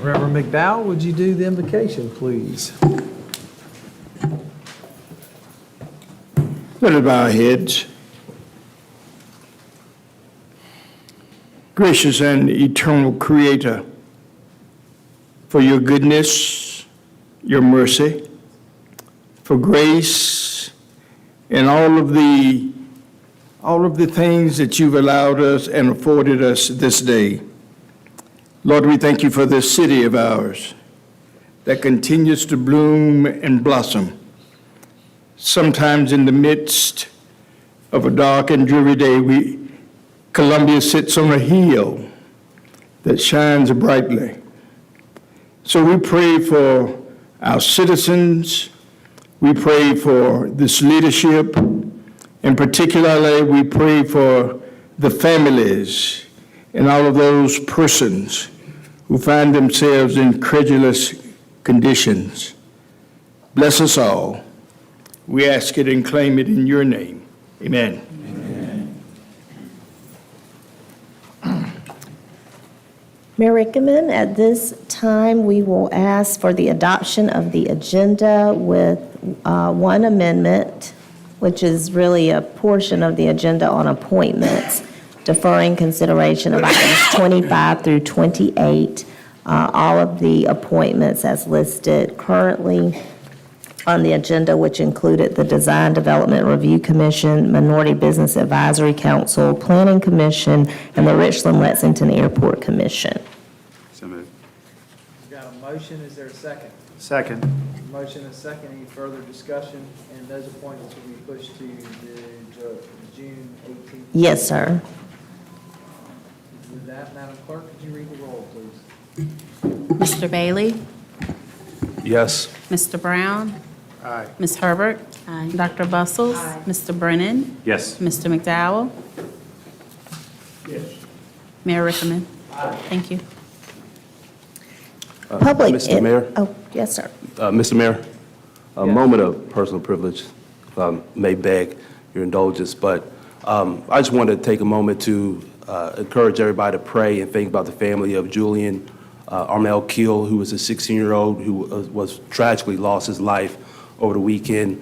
Reverend McDowell, would you do the invocation, please? Let us bow our heads. Gracious and eternal Creator, for your goodness, your mercy, for grace, and all of the things that you've allowed us and afforded us this day. Lord, we thank you for this city of ours that continues to bloom and blossom. Sometimes in the midst of a dark and dreary day, Columbia sits on a hill that shines brightly. So we pray for our citizens, we pray for this leadership, and particularly we pray for the families and all of those persons who find themselves in credulous conditions. Bless us all. We ask it and claim it in your name. Amen. Mayor Rickaman, at this time, we will ask for the adoption of the agenda with one amendment, which is really a portion of the agenda on appointments, deferring consideration of items 25 through 28, all of the appointments as listed currently on the agenda, which included the Design Development Review Commission, Minority Business Advisory Council, Planning Commission, and the Richland-Lexington Airport Commission. So moved. We've got a motion, is there a second? Second. Motion and second, any further discussion? And those appointments will be pushed to the June 18th. Yes, sir. With that, Madam Clerk, could you read the roll, please? Mr. Bailey? Yes. Mr. Brown? Aye. Ms. Herbert? Aye. Dr. Bustles? Aye. Mr. Brennan? Yes. Mr. McDowell? Yes. Mayor Rickaman? Thank you. Public. Mr. Mayor? Oh, yes, sir. Mr. Mayor, a Yes. moment of personal privilege, if I may beg your indulgence, but I just wanted to take a moment to encourage everybody to pray and think about the family of Julian Armel Keel, who was a 16-year-old who was tragically lost his life over the weekend.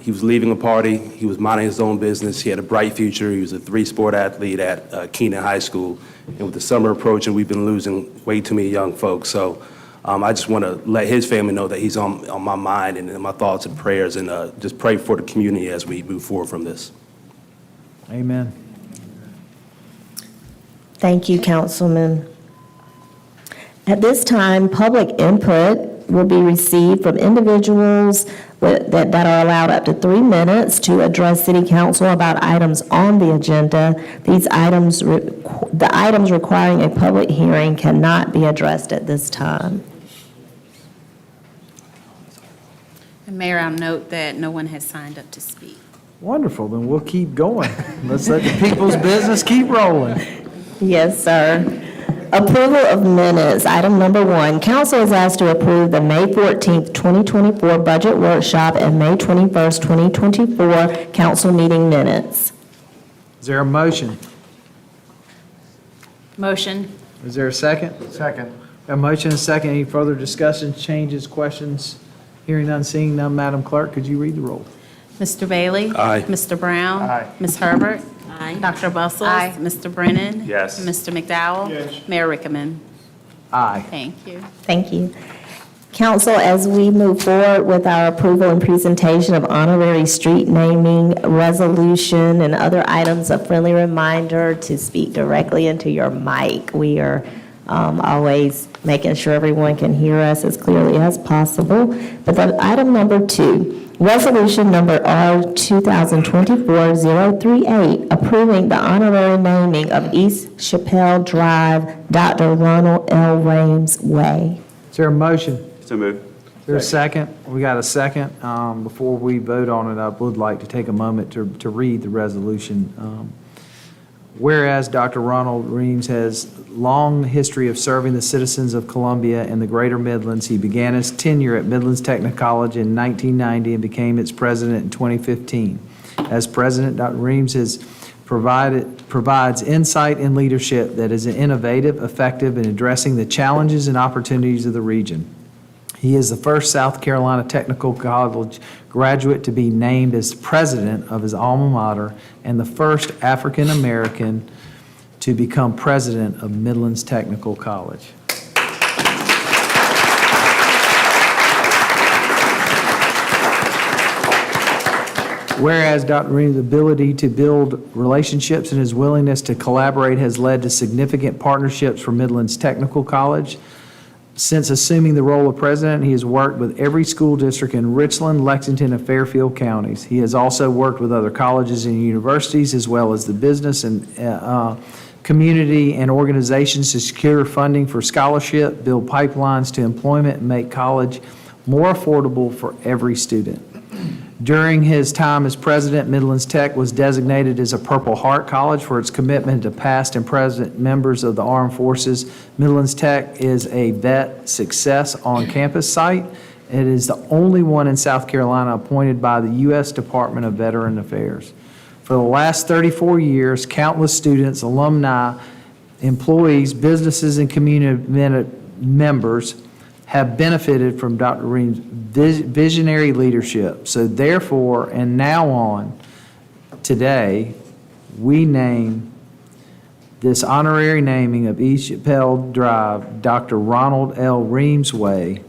He was leaving a party. He was minding his own business. He had a bright future. He was a three-sport athlete at Keenan High School. And with the summer approaching, we've been losing way too many young folks. So I just want to let his family know that he's on my mind and in my thoughts and prayers, and just pray for the community as we move forward from this. Amen. Thank you, Councilman. At this time, public input will be received from individuals that are allowed up to 3 minutes to address City Council about items on the agenda. The items requiring a public hearing cannot be addressed at this time. And Mayor, I'll note that no one has signed up to speak. Wonderful, then we'll keep going. Let's let the people's business keep rolling. Yes, sir. Approval of minutes, item number 1. Council is asked to approve the May 14th, 2024 budget workshop and May 21st, 2024 council meeting minutes. Is there a motion? Motion. Is there a second? Second. A motion and a second. Any further discussion, changes, questions? Hearing none, seeing none, Madam Clerk, could you read the roll? Mr. Bailey? Aye. Mr. Brown? Aye. Ms. Herbert? Aye. Dr. Bustles? Aye. Mr. Brennan? Yes. Mr. McDowell? Yes. Mayor Rickaman? Aye. Thank you. Thank you. Council, as we move forward with our approval and presentation of honorary street naming resolution and other items, a friendly reminder to speak directly into your mic. We are always making sure everyone can hear us as clearly as possible. But then item number 2, resolution number R 2024-038, approving the honorary naming of East Chappelle Drive, Dr. Ronald L. Rames Way. Is there a motion? So moved. Is there a second? We got a second. Before we vote on it, I would like to take a moment to read the resolution. Whereas Dr. Ronald Reams has long history of serving the citizens of Columbia and the Greater Midlands, he began his tenure at Midlands Technical College in 1990 and became its president in 2015. As president, Dr. Reams has provides insight and leadership that is innovative, effective in addressing the challenges and opportunities of the region. He is the first South Carolina Technical College graduate to be named as president of his alma mater and the first African American to become president of Midlands Technical College. Whereas Dr. Reed's ability to build relationships and his willingness to collaborate has led to significant partnerships for Midlands Technical College. Since assuming the role of president, he has worked with every school district in Richland, Lexington, and Fairfield counties. He has also worked with other colleges and universities, as well as the business and community and organizations to secure funding for scholarship, build pipelines to employment, and make college more affordable for every student. During his time as president, Midlands Tech was designated as a Purple Heart College for its commitment to past and present members of the armed forces. Midlands Tech is a vet success on-campus site. It is the only one in South Carolina appointed by the U.S. Department of Veteran Affairs. For the last 34 years, countless students, alumni, employees, businesses, and community members have benefited from Dr. Ream's visionary leadership. So therefore, and now on, today, we name this honorary naming of East Chappelle Drive, Dr. Ronald L. Reams Way.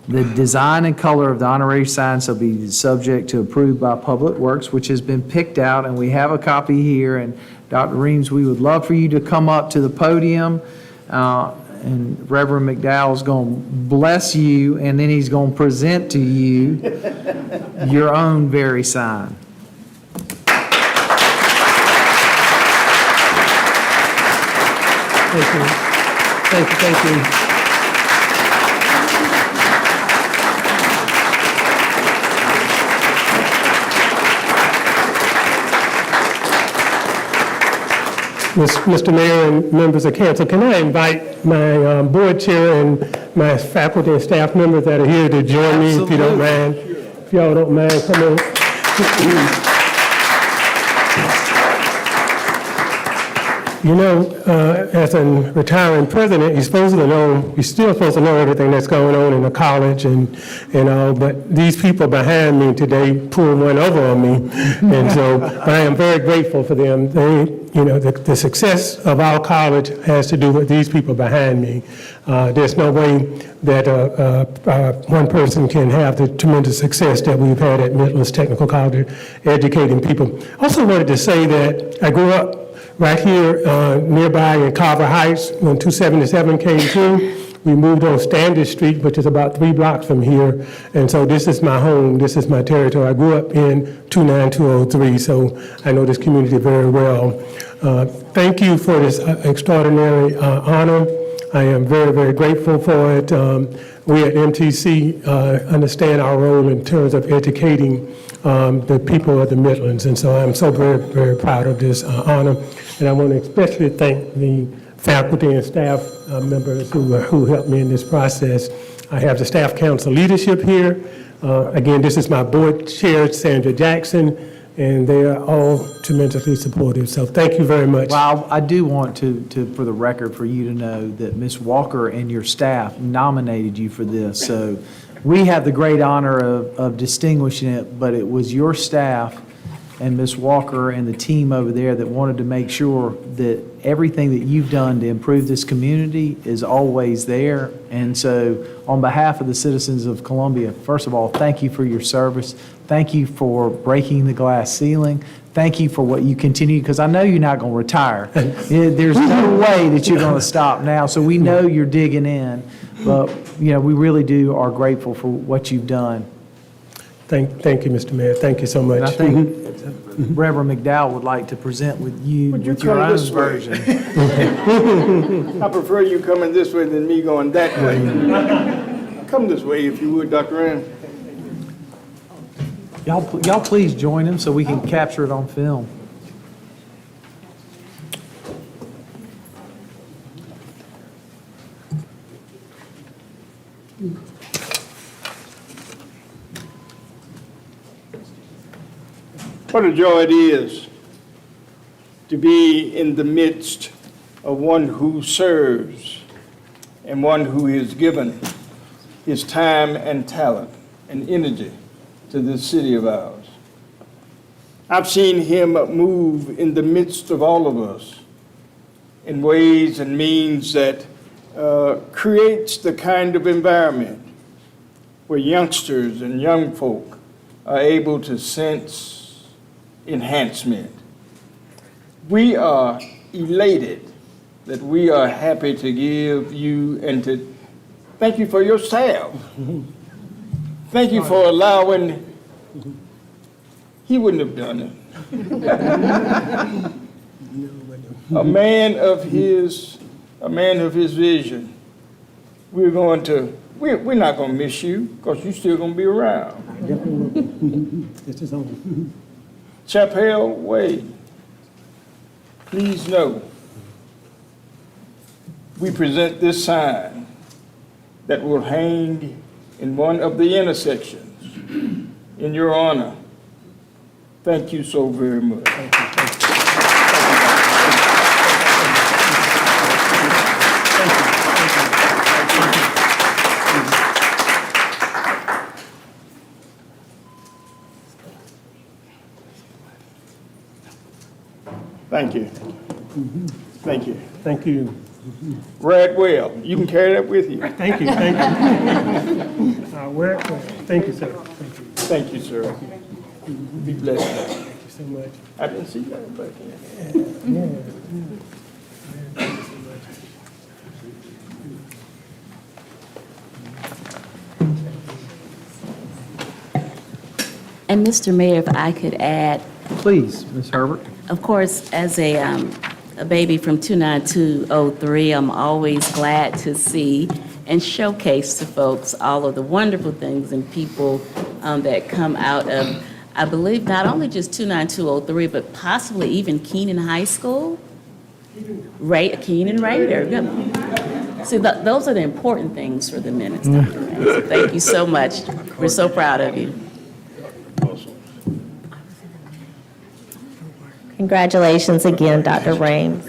The design and color of the honorary sign shall be subject to approved by Public Works, which has been picked out, and we have a copy here. And Dr. Reams, we would love for you to come up to the podium. And Reverend McDowell is going to bless you, and then he's going to present to you your own very sign. Thank you. Thank you, thank you. Mr. Mayor and members of council, can I invite my board chair and my faculty and staff members that are here to join me, if you don't mind? If y'all don't mind, come on. You know, as a retiring president, you're still supposed to know everything that's going on in the college and all, but these people behind me today pulled one over on me, and so I am very grateful for them. The success of our college has to do with these people behind me. There's no way that one person can have the tremendous success that we've had at Midlands Technical College, educating people. I also wanted to say that I grew up right here nearby in Carver Heights when 277 came through. We moved on Standish Street, which is about 3 blocks from here. And so this is my home, this is my territory. I grew up in 29203, so I know this community very well. Thank you for this extraordinary honor. I am very, very grateful for it. We at MTC understand our role in terms of educating the people of the Midlands, and so I'm so very, very proud of this honor. And I want to especially thank the faculty and staff members who helped me in this process. I have the staff council leadership here. Again, this is my board chair, Sandra Jackson, and they are all tremendously supportive. So thank you very much. Well, I do want to, for the record, for you to know that Ms. Walker and your staff nominated you for this. So we have the great honor of distinguishing it, but it was your staff and Ms. Walker and the team over there that wanted to make sure that everything that you've done to improve this community is always there. And so on behalf of the citizens of Columbia, first of all, thank you for your service. Thank you for breaking the glass ceiling. Thank you for what you continue, because I know you're not going to retire. There's no way that you're going to stop now. So we know you're digging in, but we really are grateful for what you've done. Thank you, Mr. Mayor. Thank you so much. And I think Reverend McDowell would like to present with you Would you with your come own this way? version. I prefer you coming this way than me going that way. Come this way if you would, Dr. Rand. Y'all please join him so we can capture it on film. What a joy it is to be in the midst of one who serves and one who has given his time and talent and energy to this city of ours. I've seen him move in the midst of all of us in ways and means that creates the kind of environment where youngsters and young folk are able to sense enhancement. We are elated that we are happy to give you and to thank you for your staff. Thank you for allowing, he wouldn't have done it. A man of his vision. We're not going to miss you because you're still going to be around. Chapel Way, please know, we present this sign that will hang in one of the intersections in your honor. Thank you so very much. Thank you. Thank you. Thank you. Radwell, you can carry that with you. Thank you, thank you. Thank you, sir. Thank you. Thank you, sir. Be blessed. Thank you so much. I didn't see that back there. And Mr. Mayor, if I could add, Please, Ms. Herbert. of course, as a baby from 29203, I'm always glad to see and showcase to folks all of the wonderful things and people that come out of, I believe, not only just 29203, but possibly even Keenan High School. Keenan Raider. Yep. See, those are the important things for the minutes, Dr. Raines. So thank you so much. We're so proud of you. Congratulations again, Dr. Raines.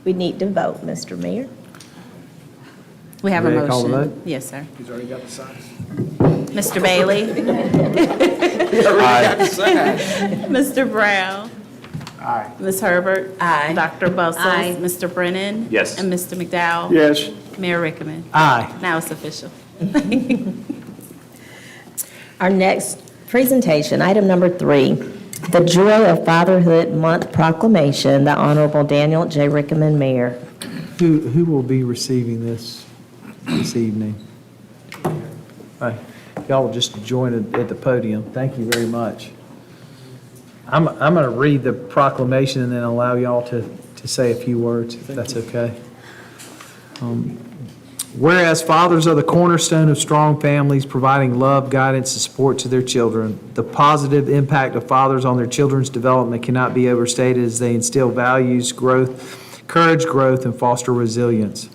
We need to vote, Mr. Mayor. We have a Ready to call the motion. vote? Yes, sir. He's already got the sign. Mr. Bailey? Mr. Brown? Aye. Ms. Herbert? Aye. Dr. Bustles? Aye. Mr. Brennan? Yes. And Mr. McDowell? Yes. Mayor Rickaman? Aye. Now it's official. Our next presentation, item number 3, the Joy of Fatherhood Month Proclamation, the Honorable Daniel J. Rickaman, Mayor. Who will be receiving this evening? Hey, y'all will just join at the podium. Thank you very much. I'm going to read the proclamation and then allow y'all to say a few words, if that's okay. Whereas fathers are the cornerstone of strong families, providing love, guidance, and support to their children, the positive impact of fathers on their children's development cannot be overstated as they instill values, courage, growth, and foster resilience.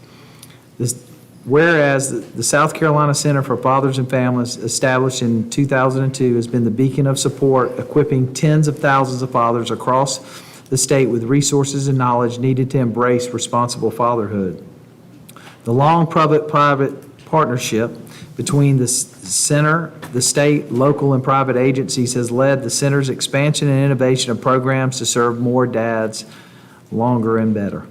Whereas the South Carolina Center for Fathers and Families, established in 2002, has been the beacon of support, equipping tens of thousands of fathers across the state with resources and knowledge needed to embrace responsible fatherhood. The long public-private partnership between the center, the state, local, and private agencies has led the center's expansion and innovation of programs to serve more dads longer and better.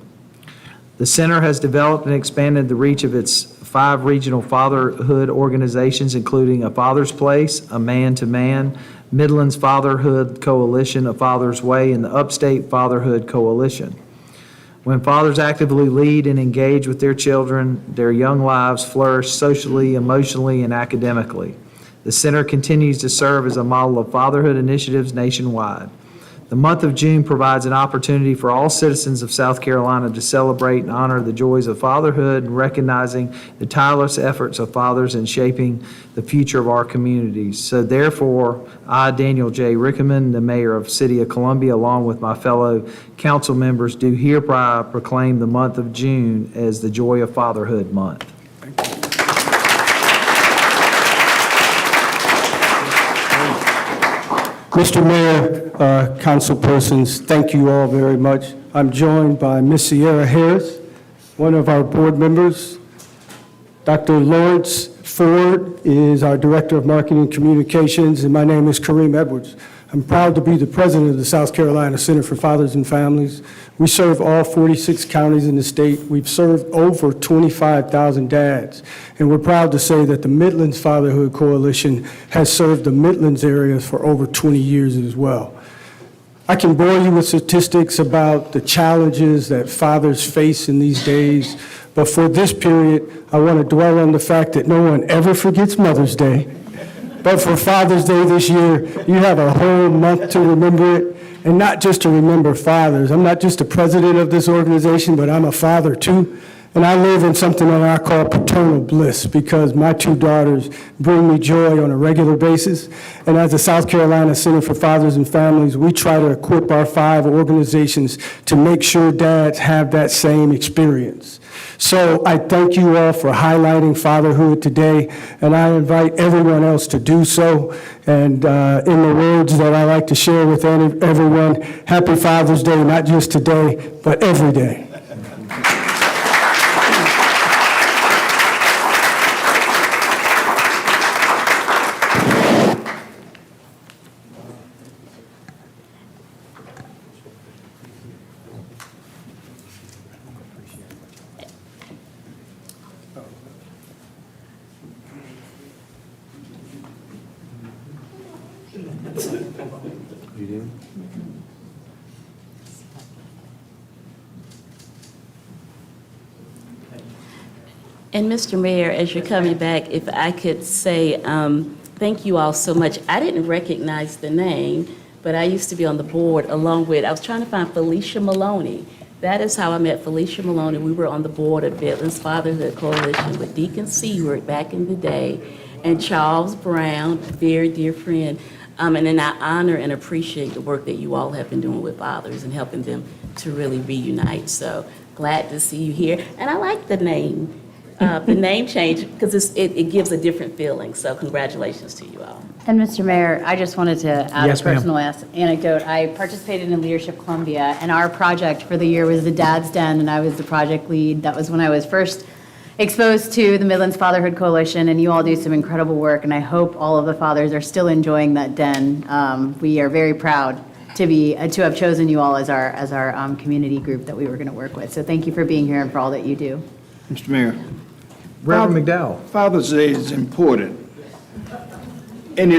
The center has developed and expanded the reach of its 5 regional fatherhood organizations, including A Father's Place, A Man to Man, Midlands Fatherhood Coalition, A Father's Way, and the Upstate Fatherhood Coalition. When fathers actively lead and engage with their children, their young lives flourish socially, emotionally, and academically. The center continues to serve as a model of fatherhood initiatives nationwide. The month of June provides an opportunity for all citizens of South Carolina to celebrate and honor the joys of fatherhood and recognizing the tireless efforts of fathers in shaping the future of our communities. So therefore, I, Daniel J. Rickaman, the mayor of City of Columbia, along with my fellow council members, do hereby proclaim the month of June as the Joy of Fatherhood Month. Mr. Mayor, councilpersons, thank you all very much. I'm joined by Ms. Sierra Harris, one of our board members. Dr. Lawrence Ford is our Director of Marketing and Communications, and my name is Kareem Edwards. I'm proud to be the president of the South Carolina Center for Fathers and Families. We serve all 46 counties in the state. We've served over 25,000 dads, and we're proud to say that the Midlands Fatherhood Coalition has served the Midlands area for over 20 years as well. I can bore you with statistics about the challenges that fathers face in these days, but for this period, I want to dwell on the fact that no one ever forgets Mother's Day. But for Father's Day this year, you have a whole month to remember it, and not just to remember fathers. I'm not just the president of this organization, but I'm a father too. And I live in something that I call paternal bliss because my two daughters bring me joy on a regular basis. And as the South Carolina Center for Fathers and Families, we try to equip our 5 organizations to make sure dads have that same experience. So I thank you all for highlighting fatherhood today, and I invite everyone else to do so. And in the words that I like to share with everyone, happy Father's Day, not just today, but every day. You did? And Mr. Mayor, as you're coming back, if I could say thank you all so much. I didn't recognize the name, but I used to be on the board along with, I was trying to find Felicia Maloney. That is how I met Felicia Maloney. We were on the board of Midlands Fatherhood Coalition with Deacon Seward back in the day, and Charles Brown, very dear friend. And then I honor and appreciate the work that you all have been doing with fathers and helping them to really reunite. So glad to see you here. And I like the name change, because it gives a different feeling. So congratulations to you all. And Mr. Mayor, I just wanted to add Yes, a ma'am. personal anecdote. I participated in Leadership Columbia, and our project for the year was the Dad's Den, and I was the project lead. That was when I was first exposed to the Midlands Fatherhood Coalition, and you all do some incredible work, and I hope all of the fathers are still enjoying that den. We are very proud to have chosen you all as our community group that we were going to work with. So thank you for being here and for all that you do. Mr. Mayor. Reverend McDowell. Father's Day is important, and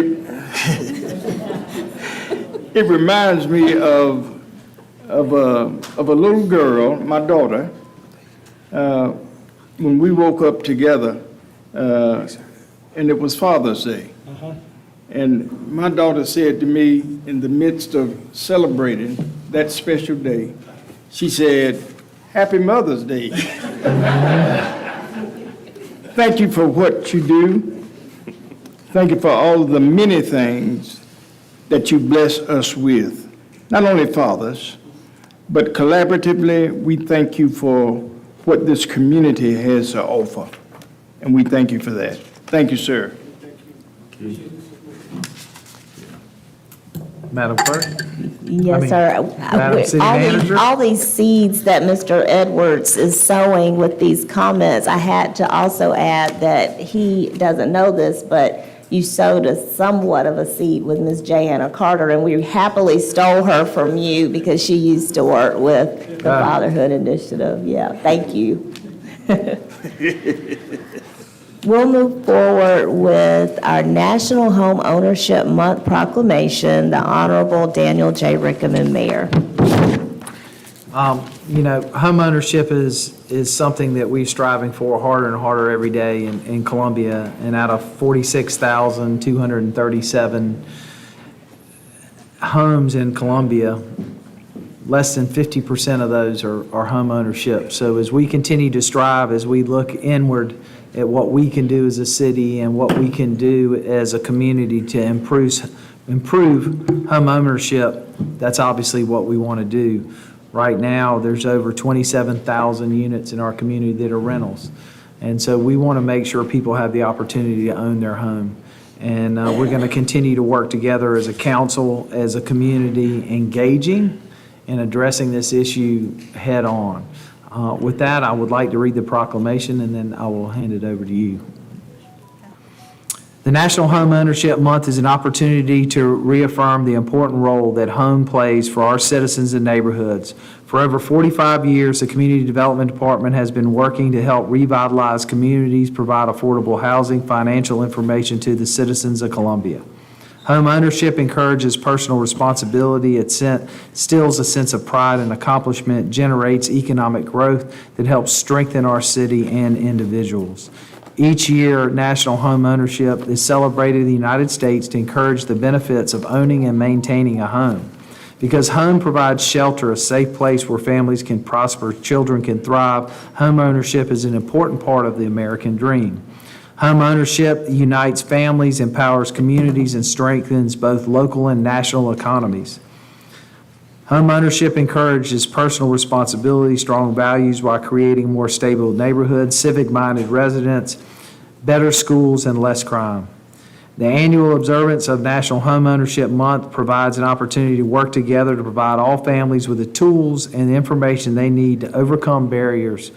it reminds me of a little girl, my daughter, when we woke up together, and it was Father's Day. And my daughter said to me in the midst of celebrating that special day, she said, "Happy Mother's Day." Thank you for what you do. Thank you for all the many things that you bless us with. Not only fathers, but collaboratively, we thank you for what this community has to offer. And we thank you for that. Thank you, sir. Madam Clerk? Yes, sir. Madam City Manager? All these seeds that Mr. Edwards is sowing with these comments, I had to also add that he doesn't know this, but you sowed somewhat of a seed with Ms. J. Carter, and we happily stole her from you because she used to work with the Fatherhood Initiative. Yeah, thank you. We'll move forward with our National Home Ownership Month proclamation, the Honorable Daniel J. Rickaman, Mayor. You know, homeownership is something that we're striving for harder and harder every day in Columbia. And out of 46,237 homes in Columbia, less than 50% of those are home ownership. So as we continue to strive, as we look inward at what we can do as a city and what we can do as a community to improve home ownership, that's obviously what we want to do. Right now, there's over 27,000 units in our community that are rentals. And so we want to make sure people have the opportunity to own their home. And we're going to continue to work together as a council, as a community, engaging and addressing this issue head-on. With that, I would like to read the proclamation, and then I will hand it over to you. The National Home Ownership Month is an opportunity to reaffirm the important role that home plays for our citizens and neighborhoods. For over 45 years, the Community Development Department has been working to help revitalize communities, provide affordable housing, financial information to the citizens of Columbia. Home ownership encourages personal responsibility, it instills a sense of pride and accomplishment, generates economic growth that helps strengthen our city and individuals. Each year, National Home Ownership is celebrated in the United States to encourage the benefits of owning and maintaining a home. Because home provides shelter, a safe place where families can prosper, children can thrive, home ownership is an important part of the American dream. Home ownership unites families, empowers communities, and strengthens both local and national economies. Home ownership encourages personal responsibility, strong values while creating more stable neighborhoods, civic-minded residents, better schools, and less crime. The annual observance of National Home Ownership Month provides an opportunity to work together to provide all families with the tools and the information they need to overcome barriers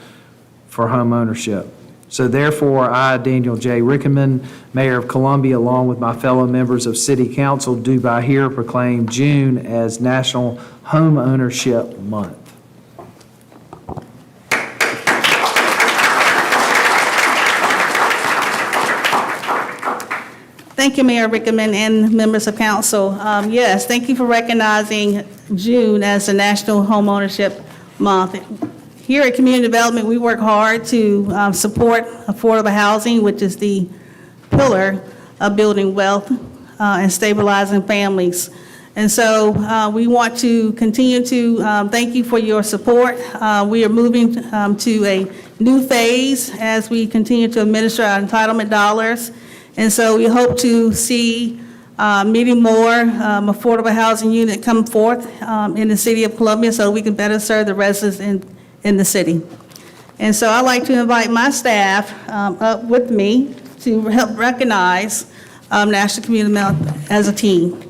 for home ownership. So therefore, I, Daniel J. Rickenman, Mayor of Columbia, along with my fellow members of City Council, do by here proclaim June as National Home Ownership Month. Thank you, Mayor Rickenman and members of council. Yes, thank you for recognizing June as the National Home Ownership Month. Here at Community Development, we work hard to support affordable housing, which is the pillar of building wealth and stabilizing families. And so we want to continue to thank you for your support. We are moving to a new phase as we continue to administer our entitlement dollars. And so we hope to see many more affordable housing units come forth in the city of Columbia so we can better serve the residents in the city. And so I'd like to invite my staff up with me to help recognize National Community Month as a team.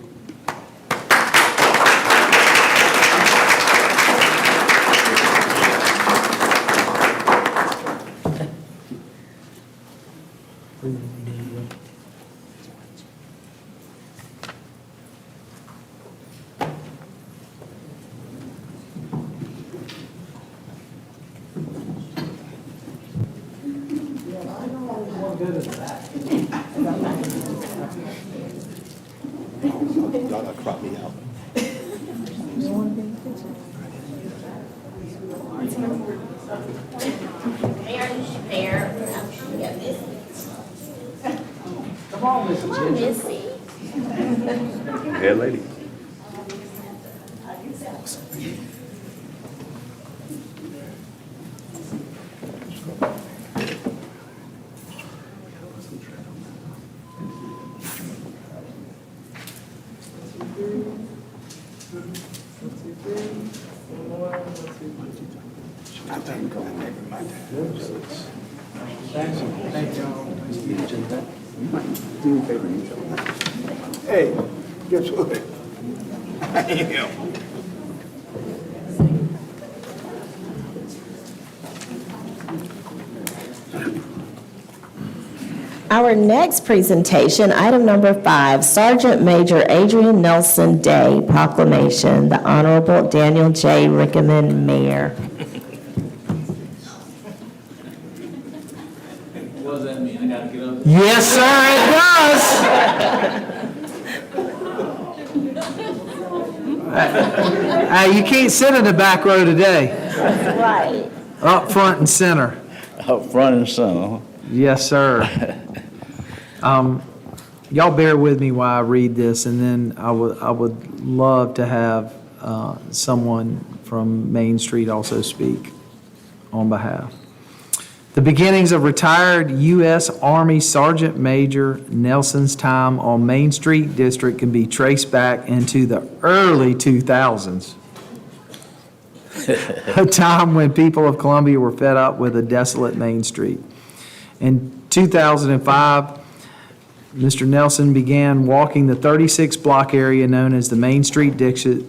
Y'all gotta crop me out. Yeah, lady. Hey, guess what? I am. Our next presentation, item number 5, Sergeant Major Adrian Nelson Day Proclamation, the Honorable Daniel J. Rickenman, Mayor. What does that mean? I gotta get up? Yes, sir, it does. You can't sit in the back row today. Right. Up front and center. Up front and center, huh? Yes, sir. Y'all bear with me while I read this, and then I would love to have someone from Main Street also speak on behalf. The beginnings of retired U.S. Army Sergeant Major Nelson's time on Main Street District can be traced back into the early 2000s. A time when people of Columbia were fed up with a desolate Main Street. In 2005, Mr. Nelson began walking the 36-block area known as the Main Street District,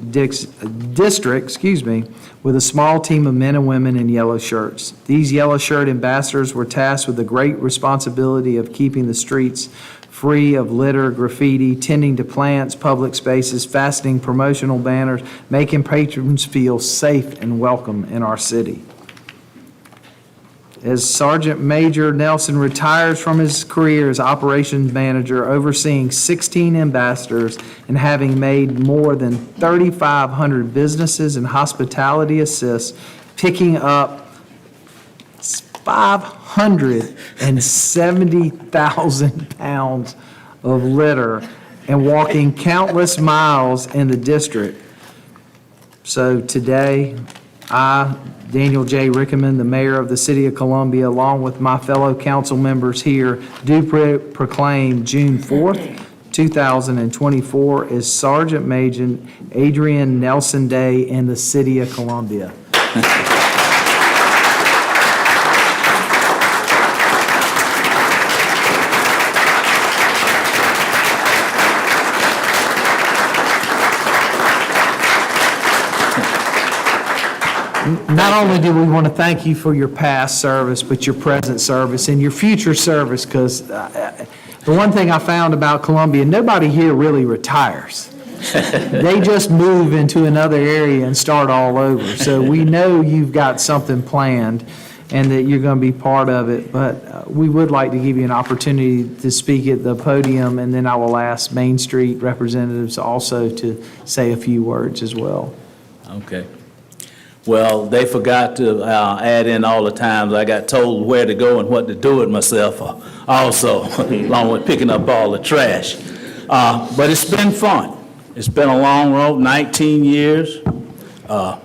with a small team of men and women in yellow shirts. These yellow shirt ambassadors were tasked with the great responsibility of keeping the streets free of litter, graffiti, tending to plants, public spaces, fastening promotional banners, making patrons feel safe and welcome in our city. As Sergeant Major Nelson retires from his career as operations manager, overseeing 16 ambassadors and having made more than 3,500 businesses and hospitality assists, picking up 570,000 pounds of litter and walking countless miles in the district. So today, I, Daniel J. Rickaman, the mayor of the city of Columbia, along with my fellow council members here, do proclaim June 4th, 2024 as Sergeant Major Adrian Nelson Day in the city of Columbia. Not only do we want to thank you for your past service, but your present service and your future service, because the one thing I found about Columbia, nobody here really retires. They just move into another area and start all over. So we know you've got something planned and that you're going to be part of it, but we would like to give you an opportunity to speak at the podium, and then I will ask Main Street representatives also to say a few words as well. Okay. Well, they forgot to add in all the times I got told where to go and what to do with myself also, along with picking up all the trash. But it's been fun. It's been a long road, 19 years. I've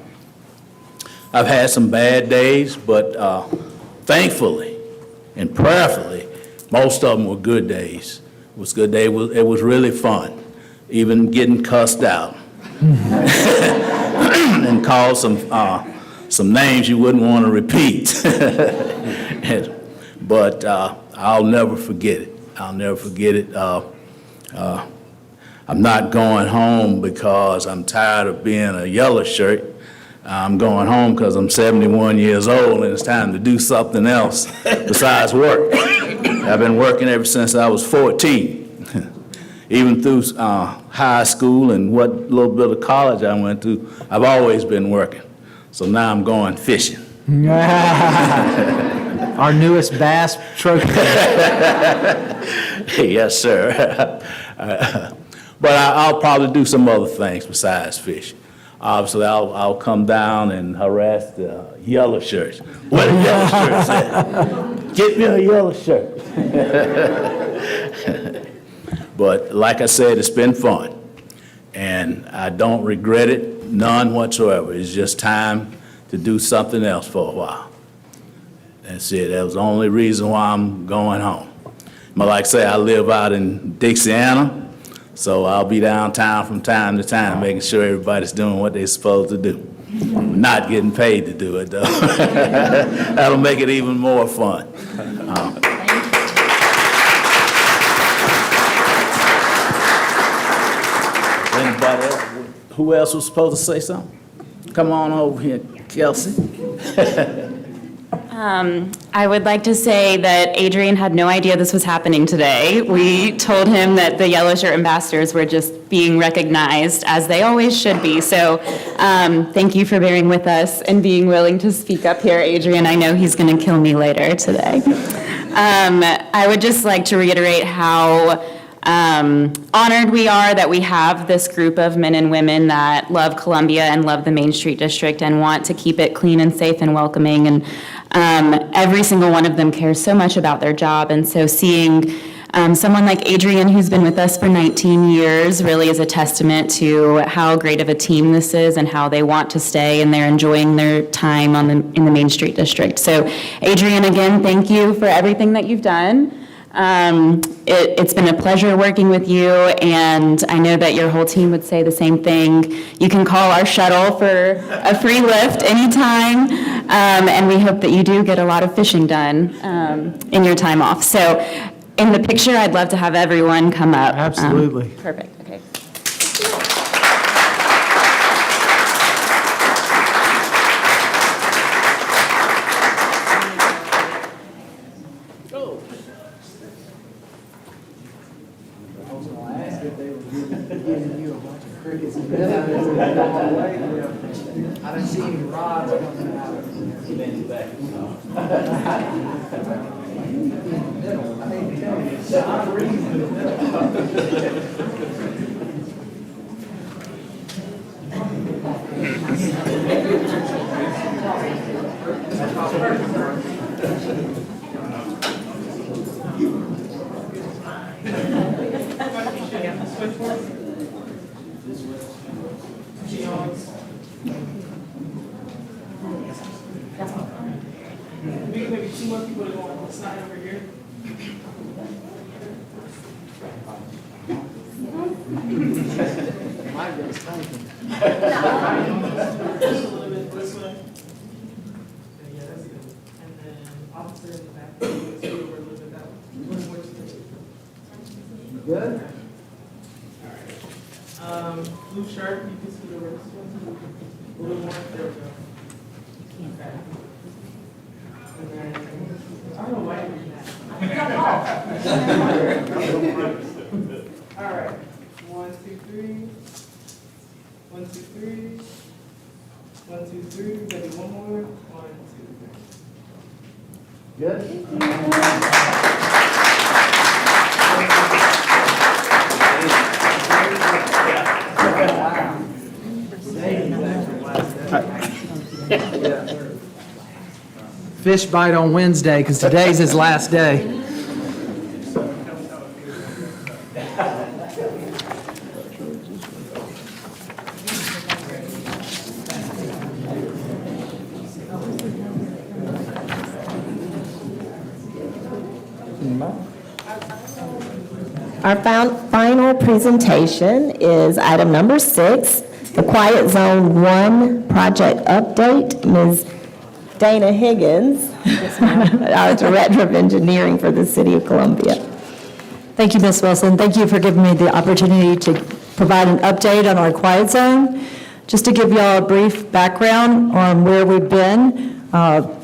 had some bad days, but thankfully and prayerfully, most of them were good days. It was good day. It was really fun, even getting cussed out. And called some names you wouldn't want to repeat. But I'll never forget it. I'll never forget it. I'm not going home because I'm tired of being a yellow shirt. I'm going home because I'm 71 years old and it's time to do something else besides work. I've been working ever since I was 14. Even through high school and what little bit of college I went to, I've always been working. So now I'm going fishing. Our newest bass trophy. Yes, sir. But I'll probably do some other things besides fishing. Obviously, I'll come down and harass the yellow shirts. Where the yellow shirts at? Get me a yellow shirt. But like I said, it's been fun, and I don't regret it, none whatsoever. It's just time to do something else for a while. That's it. That was the only reason why I'm going home. But like I say, I live out in Dixiana, so I'll be downtown from time to time, making sure everybody's doing what they're supposed to do. Not getting paid to do it, though. That'll make it even more fun. Anybody else? Who else was supposed to say something? Come on over here, Kelsey. I would like to say that Adrian had no idea this was happening today. We told him that the yellow shirt ambassadors were just being recognized, as they always should be. So thank you for bearing with us and being willing to speak up here, Adrian. I know he's going to kill me later today. I would just like to reiterate how honored we are that we have this group of men and women that love Columbia and love the Main Street District and want to keep it clean and safe and welcoming. And every single one of them cares so much about their job. And so seeing someone like Adrian, who's been with us for 19 years, really is a testament to how great of a team this is and how they want to stay and they're enjoying their time in the Main Street District. So Adrian, again, thank you for everything that you've done. It's been a pleasure working with you, and I know that your whole team would say the same thing. You can call our shuttle for a free lift anytime, and we hope that you do get a lot of fishing done in your time off. So in the picture, I'd love to have everyone come up. Absolutely. Perfect, okay. I didn't see any rods coming out. Good? Blue shirt, you can see the wrist. A little more, there we go. Okay. And then, I don't know why you did that. All right, 1, 2, 3. 1, 2, 3. 1, 2, 3. We gotta do one more. 1, 2, 3. Good? Fish bite on Wednesday, because today's his last day. Our final presentation is item number 6, the Quiet Zone 1 project update. Ms. Dana Higgins, our Director of Engineering for the City of Columbia. Thank you, Ms. Wilson. Thank you for giving me the opportunity to provide an update on our Quiet Zone. Just to give you all a brief background on where we've been.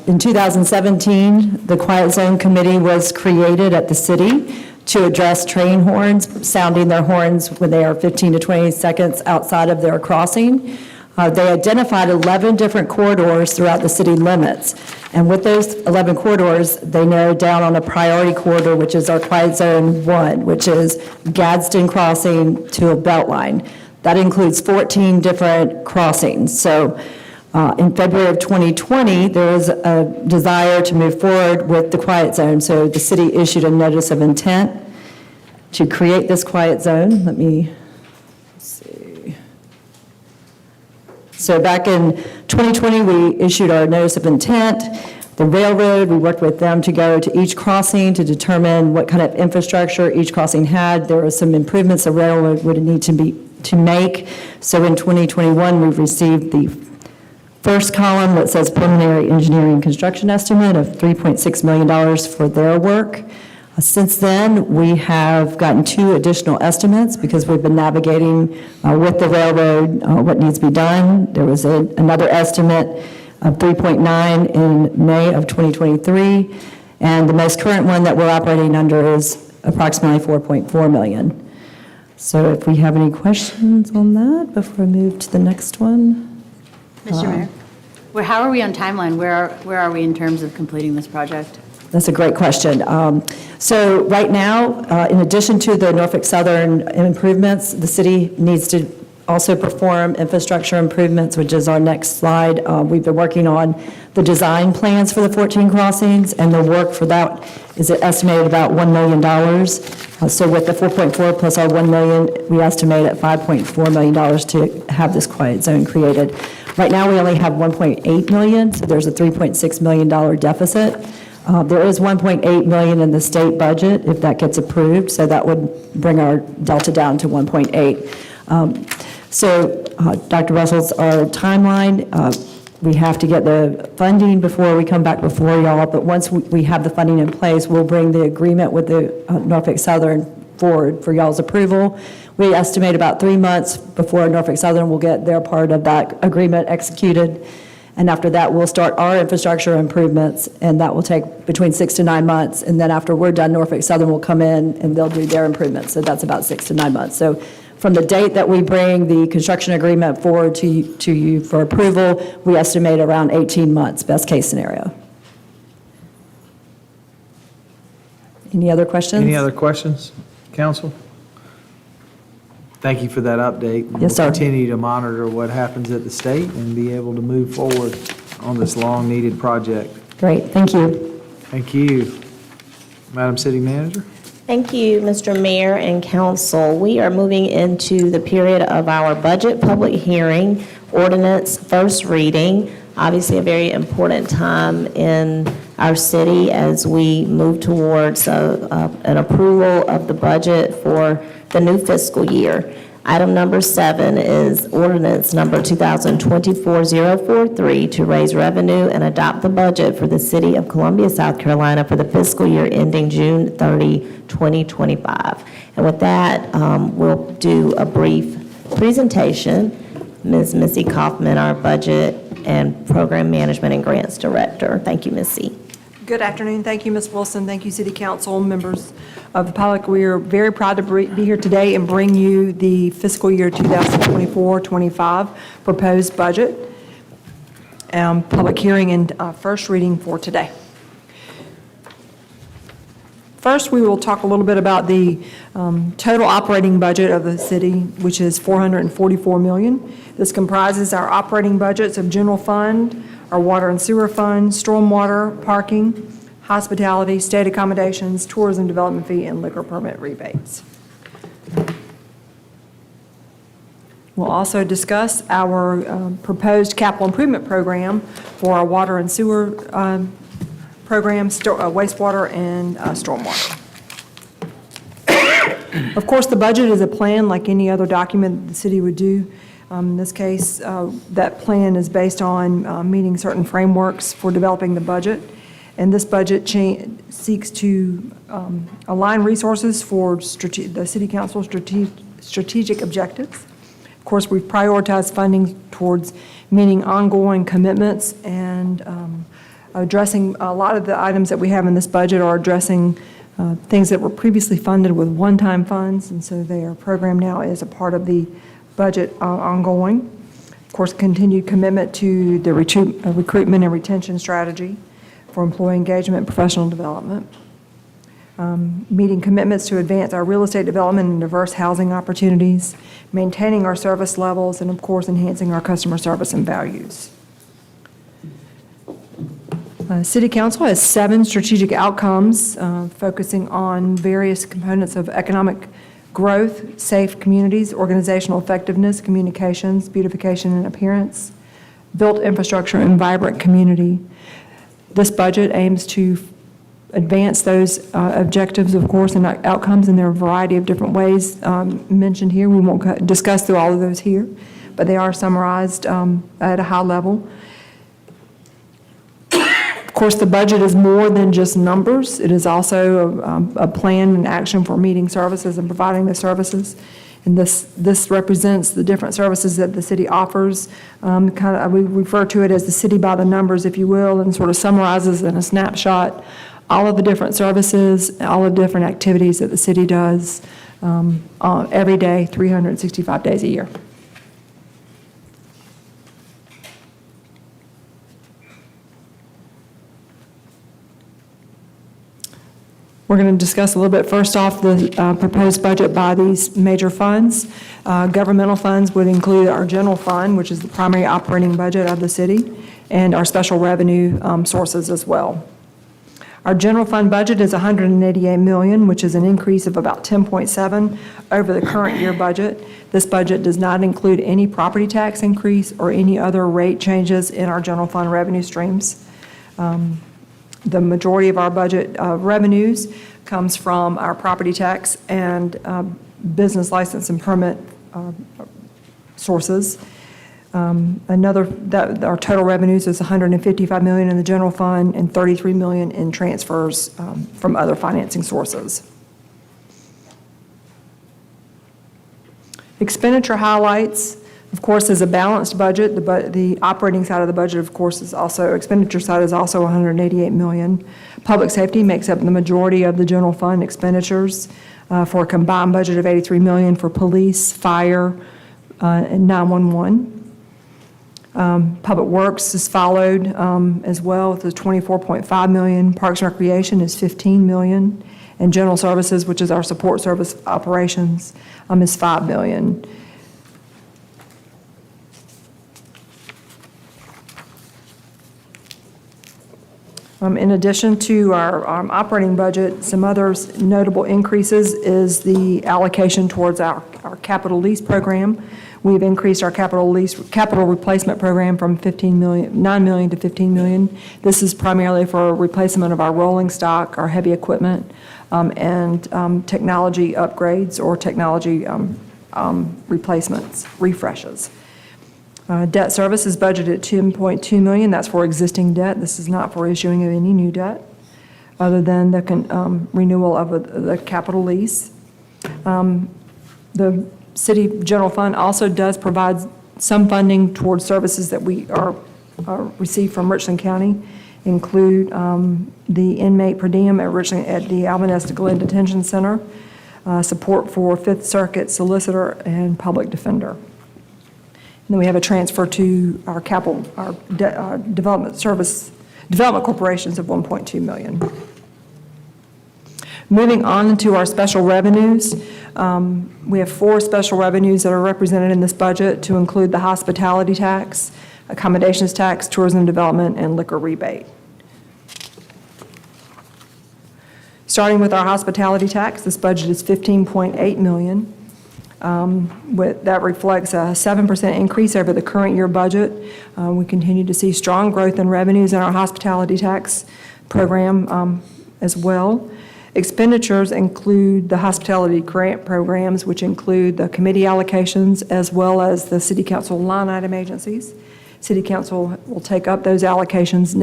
In 2017, the Quiet Zone Committee was created at the city to address train horns, sounding their horns when they are 15 to 20 seconds outside of their crossing. They identified 11 different corridors throughout the city limits. And with those 11 corridors, they narrowed down on a priority corridor, which is our Quiet Zone 1, which is Gadsden Crossing to a Beltline. That includes 14 different crossings. So in February of 2020, there was a desire to move forward with the Quiet Zone. So the city issued a notice of intent to create this Quiet Zone. Let me see. So back in 2020, we issued our notice of intent. The railroad, we worked with them to go to each crossing to determine what kind of infrastructure each crossing had. There were some improvements the railroad would need to make. So in 2021, we've received the first column that says preliminary engineering construction estimate of $3.6 million for their work. Since then, we have gotten 2 additional estimates because we've been navigating with the railroad what needs to be done. There was another estimate of 3.9 in May of 2023, and the most current one that we're operating under is approximately 4.4 million. So if we have any questions on that before I move to the next one. Mr. Mayor, how are we on timeline? Where are we in terms of completing this project? That's a great question. So right now, in addition to the Norfolk Southern improvements, the city needs to also perform infrastructure improvements, which is our next slide. We've been working on the design plans for the 14 crossings, and the work for that is estimated about $1 million. So with the 4.4 plus our 1 million, we estimate at $5.4 million to have this Quiet Zone created. Right now, we only have 1.8 million, so there's a $3.6 million deficit. There is 1.8 million in the state budget if that gets approved, so that would bring our delta down to 1.8. So Dr. Russell's our timeline. we have to get the funding before we come back before y'all, but once we have the funding in place, we'll bring the agreement with the Norfolk Southern forward for y'all's approval. We estimate about 3 months before Norfolk Southern will get their part of that agreement executed. And after that, we'll start our infrastructure improvements, and that will take between 6 to 9 months. And then after we're done, Norfolk Southern will come in and they'll do their improvements. So that's about 6 to 9 months. So from the date that we bring the construction agreement forward to you for approval, we estimate around 18 months, best case scenario. Any other questions? Any other questions, council? Thank you for that update. Yes, sir. We'll continue to monitor what happens at the state and be able to move forward on this long-needed project. Great, thank you. Thank you. Madam City Manager? Thank you, Mr. Mayor and Council. We are moving into the period of our budget public hearing, ordinance first reading. Obviously, a very important time in our city as we move towards an approval of the budget for the new fiscal year. Item number 7 is ordinance number 2024-043 to raise revenue and adopt the budget for the city of Columbia, South Carolina for the fiscal year ending June 30, 2025. And with that, we'll do a brief presentation. Ms. Missy Kaufman, our Budget and Program Management and Grants Director. Thank you, Missy. Good afternoon. Thank you, Ms. Wilson. Thank you, City Council, members of the public. We are very proud to be here today and bring you the fiscal year 2024-25 proposed budget, public hearing and first reading for today. First, we will talk a little bit about the total operating budget of the city, which is $444 million. This comprises our operating budgets of general fund, our water and sewer fund, stormwater, parking, hospitality, state accommodations, tourism development fee, and liquor permit rebates. We'll also discuss our proposed capital improvement program for our water and sewer programs, wastewater and stormwater. Of course, the budget is a plan like any other document the city would do. In this case, that plan is based on meeting certain frameworks for developing the budget. And this budget seeks to align resources for the City Council's strategic objectives. Of course, we've prioritized funding towards meeting ongoing commitments and addressing a lot of the items that we have in this budget are addressing things that were previously funded with one-time funds, and so they are programmed now as a part of the budget ongoing. Of course, continued commitment to the recruitment and retention strategy for employee engagement and professional development. Meeting commitments to advance our real estate development and diverse housing opportunities, maintaining our service levels, and of course, enhancing our customer service and values. City Council has 7 strategic outcomes focusing on various components of economic growth, safe communities, organizational effectiveness, communications, beautification and appearance, built infrastructure, and vibrant community. This budget aims to advance those objectives, of course, and outcomes in their variety of different ways mentioned here. We won't discuss through all of those here, but they are summarized at a high level. Of course, the budget is more than just numbers. It is also a plan and action for meeting services and providing the services. And this represents the different services that the city offers. We refer to it as the city by the numbers, if you will, and sort of summarizes in a snapshot all of the different services, all of the different activities that the city does every day, 365 days a year. We're going to discuss a little bit, first off, the proposed budget by these major funds. Governmental funds would include our general fund, which is the primary operating budget of the city, and our special revenue sources as well. Our general fund budget is $188 million, which is an increase of about 10.7 over the current year budget. This budget does not include any property tax increase or any other rate changes in our general fund revenue streams. The majority of our budget revenues comes from our property tax and business license and permit sources. Our total revenues is $155 million in the general fund and $33 million in transfers from other financing sources. Expenditure highlights, of course, is a balanced budget. The operating side of the budget, of course, is also, expenditure side is also $188 million. Public safety makes up the majority of the general fund expenditures for a combined budget of $83 million for police, fire, and 911. Public Works is followed as well with $24.5 million. Parks and Recreation is $15 million. And General Services, which is our support service operations, is $5 million. In addition to our operating budget, some other notable increases is the allocation towards our capital lease program. We've increased our capital replacement program from $9 million to $15 million. This is primarily for replacement of our rolling stock, our heavy equipment, and technology upgrades or technology replacements, refreshes. Debt service is budgeted at $10.2 million. That's for existing debt. This is not for issuing of any new debt, other than the renewal of the capital lease. The city general fund also does provide some funding towards services that we receive from Richland County, include the inmate per diem at the Alvin S. Glenn Detention Center, support for Fifth Circuit solicitor and public defender. And then we have a transfer to our development corporations of $1.2 million. Moving on to our special revenues, we have 4 special revenues that are represented in this budget, to include the hospitality tax, accommodations tax, tourism development, and liquor rebate. Starting with our hospitality tax, this budget is $15.8 million. That reflects a 7% increase over the current year budget. We continue to see strong growth in revenues in our hospitality tax program as well. Expenditures include the hospitality grant programs, which include the committee allocations as well as the city council line item agencies. City council will take up those allocations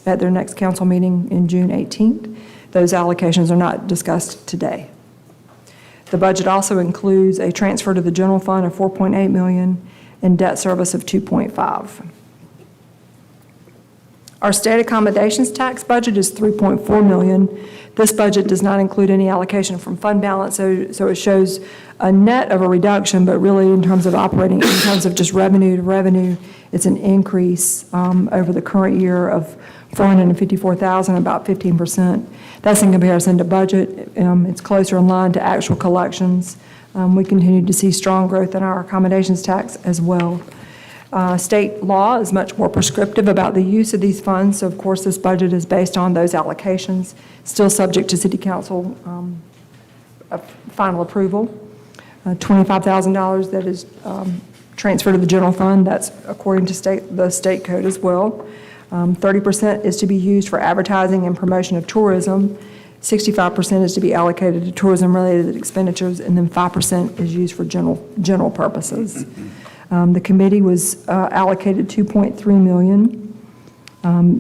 at their next council meeting in June 18th. Those allocations are not discussed today. The budget also includes a transfer to the general fund of $4.8 million and debt service of $2.5 million. Our state accommodations tax budget is $3.4 million. This budget does not include any allocation from fund balance, so it shows a net of a reduction, but really in terms of operating, in terms of just revenue to revenue, it's an increase over the current year of $454,000, about 15%. That's in comparison to budget. It's closer in line to actual collections. We continue to see strong growth in our accommodations tax as well. State law is much more prescriptive about the use of these funds, so of course this budget is based on those allocations, still subject to city council final approval. $25,000 that is transferred to the general fund, that's according to the state code as well. 30% is to be used for advertising and promotion of tourism. 65% is to be allocated to tourism-related expenditures, and then 5% is used for general purposes. The committee was allocated $2.3 million.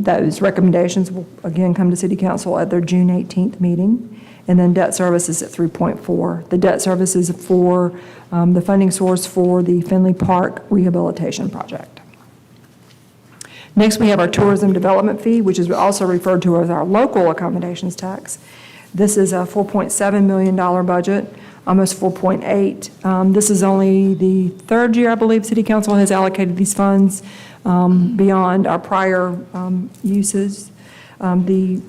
Those recommendations will again come to City Council at their June 18th meeting. And then debt services at $3.4 million. The debt services for the funding source for the Finley Park rehabilitation project. Next, we have our tourism development fee, which is also referred to as our local accommodations tax. This is a $4.7 million budget, almost 4.8. This is only the third year, I believe, City Council has allocated these funds beyond our prior uses. The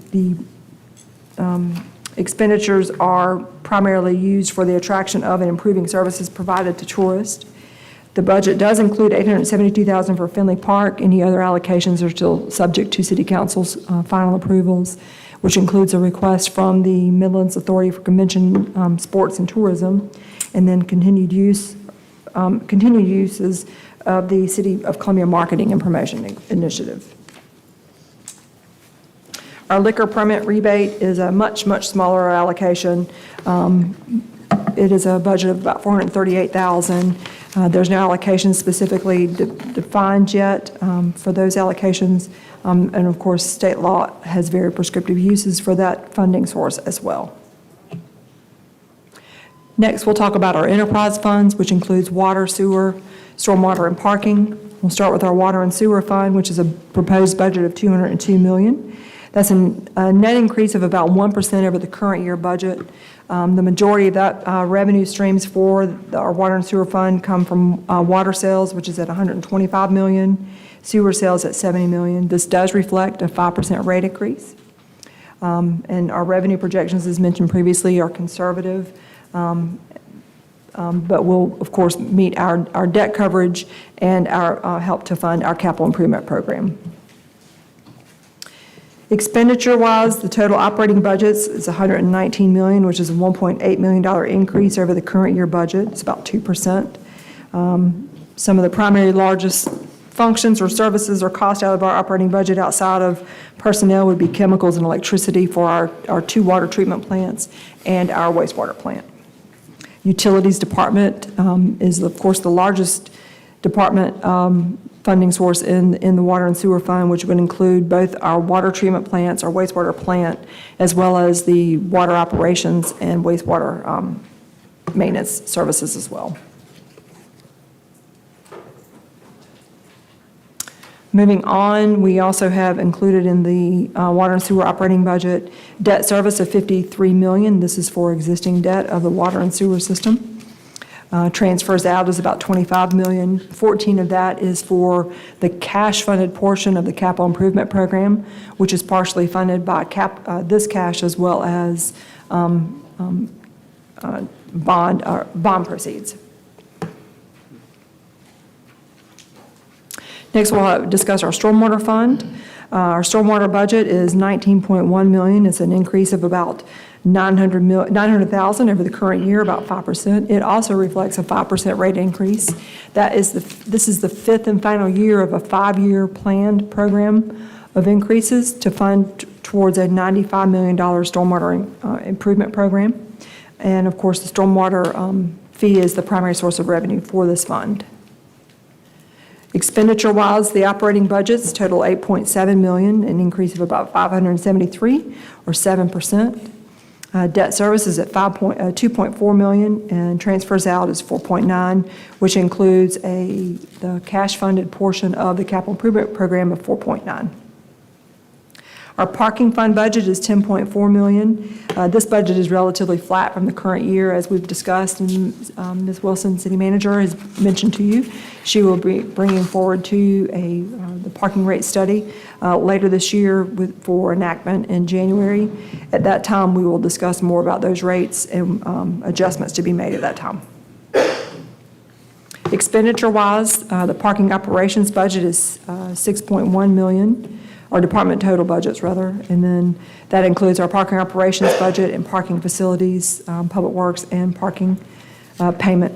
expenditures are primarily used for the attraction of and improving services provided to tourists. The budget does include $872,000 for Finley Park. Any other allocations are still subject to City Council's final approvals, which includes a request from the Midlands Authority for Convention, Sports, and Tourism, and then continued uses of the City of Columbia Marketing and Promotion Initiative. Our liquor permit rebate is a much, much smaller allocation. It is a budget of about $438,000. There's no allocations specifically defined yet for those allocations. And of course, state law has very prescriptive uses for that funding source as well. Next, we'll talk about our enterprise funds, which includes water, sewer, stormwater, and parking. We'll start with our water and sewer fund, which is a proposed budget of $202 million. That's a net increase of about 1% over the current year budget. The majority of that revenue streams for our water and sewer fund come from water sales, which is at $125 million, sewer sales at $70 million. This does reflect a 5% rate increase. And our revenue projections, as mentioned previously, are conservative, but will, of course, meet our debt coverage and our help to fund our capital improvement program. Expenditure-wise, the total operating budgets is $119 million, which is a $1.8 million increase over the current year budget. It's about 2%. Some of the primary largest functions or services or cost out of our operating budget outside of personnel would be chemicals and electricity for our 2 water treatment plants and our wastewater plant. Utilities department is, of course, the largest department funding source in the water and sewer fund, which would include both our water treatment plants, our wastewater plant, as well as the water operations and wastewater maintenance services as well. Moving on, we also have included in the water and sewer operating budget debt service of $53 million. This is for existing debt of the water and sewer system. Transfers out is about $25 million. 14 of that is for the cash-funded portion of the capital improvement program, which is partially funded by this cash as well as bond proceeds. Next, we'll discuss our stormwater fund. Our stormwater budget is $19.1 million. It's an increase of about $900,000 over the current year, about 5%. It also reflects a 5% rate increase. This is the 5th and final year of a 5-year planned program of increases to fund towards a $95 million stormwater improvement program. And of course, the stormwater fee is the primary source of revenue for this fund. Expenditure-wise, the operating budgets total $8.7 million, an increase of about $573, or 7%. Debt service is at $2.4 million, and transfers out is $4.9, which includes the cash-funded portion of the capital improvement program of $4.9. Our parking fund budget is $10.4 million. This budget is relatively flat from the current year, as we've discussed, and Ms. Wilson, City Manager, has mentioned to you. She will be bringing forward to you the parking rate study later this year for enactment in January. At that time, we will discuss more about those rates and adjustments to be made at that time. Expenditure-wise, the parking operations budget is $6.1 million. Our department total budgets, rather, and then that includes our parking operations budget and parking facilities, public works, and parking payment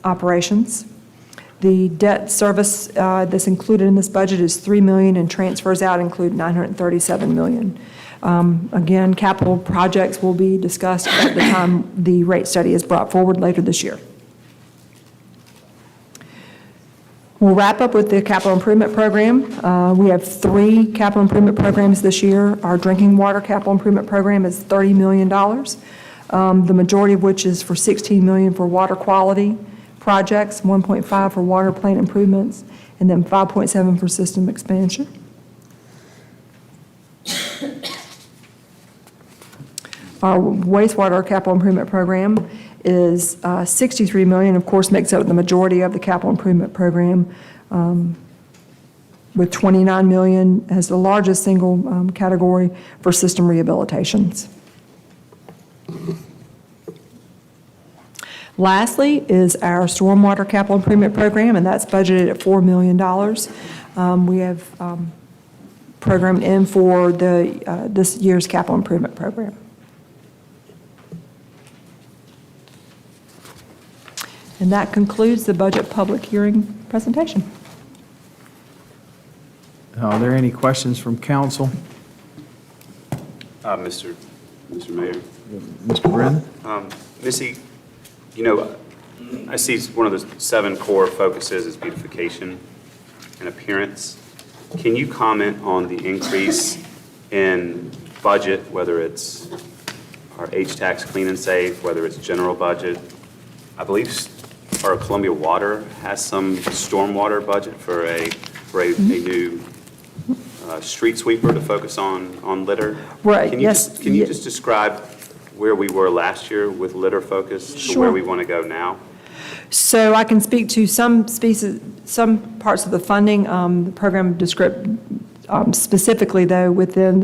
operations. The debt service that's included in this budget is $3 million, and transfers out include $937 million. Again, capital projects will be discussed at the time the rate study is brought forward later this year. We'll wrap up with the capital improvement program. We have 3 capital improvement programs this year. Our drinking water capital improvement program is $30 million, the majority of which is for $16 million for water quality projects, $1.5 for water plant improvements, and then $5.7 for system expansion. Our wastewater capital improvement program is $63 million, of course, makes up the majority of the capital improvement program, with $29 million as the largest single category for system rehabilitations. Lastly is our stormwater capital improvement program, and that's budgeted at $4 million. We have programmed in for this year's capital improvement program. And that concludes the budget public hearing presentation. Are there any questions from council? Mr. Mayor. Mr. Brennan? Missy, I see one of the 7 core focuses is beautification and appearance. Can you comment on the increase in budget, whether it's our H-Tax Clean and Safe, whether it's general budget? I believe our Columbia Water has some stormwater budget for a new street sweeper to focus on litter. Right, Can you yes, just- Can you ye- just describe where we were last year with litter focus to Sure. where we want to go now? So I can speak to some some parts of the funding, the program specifically though, within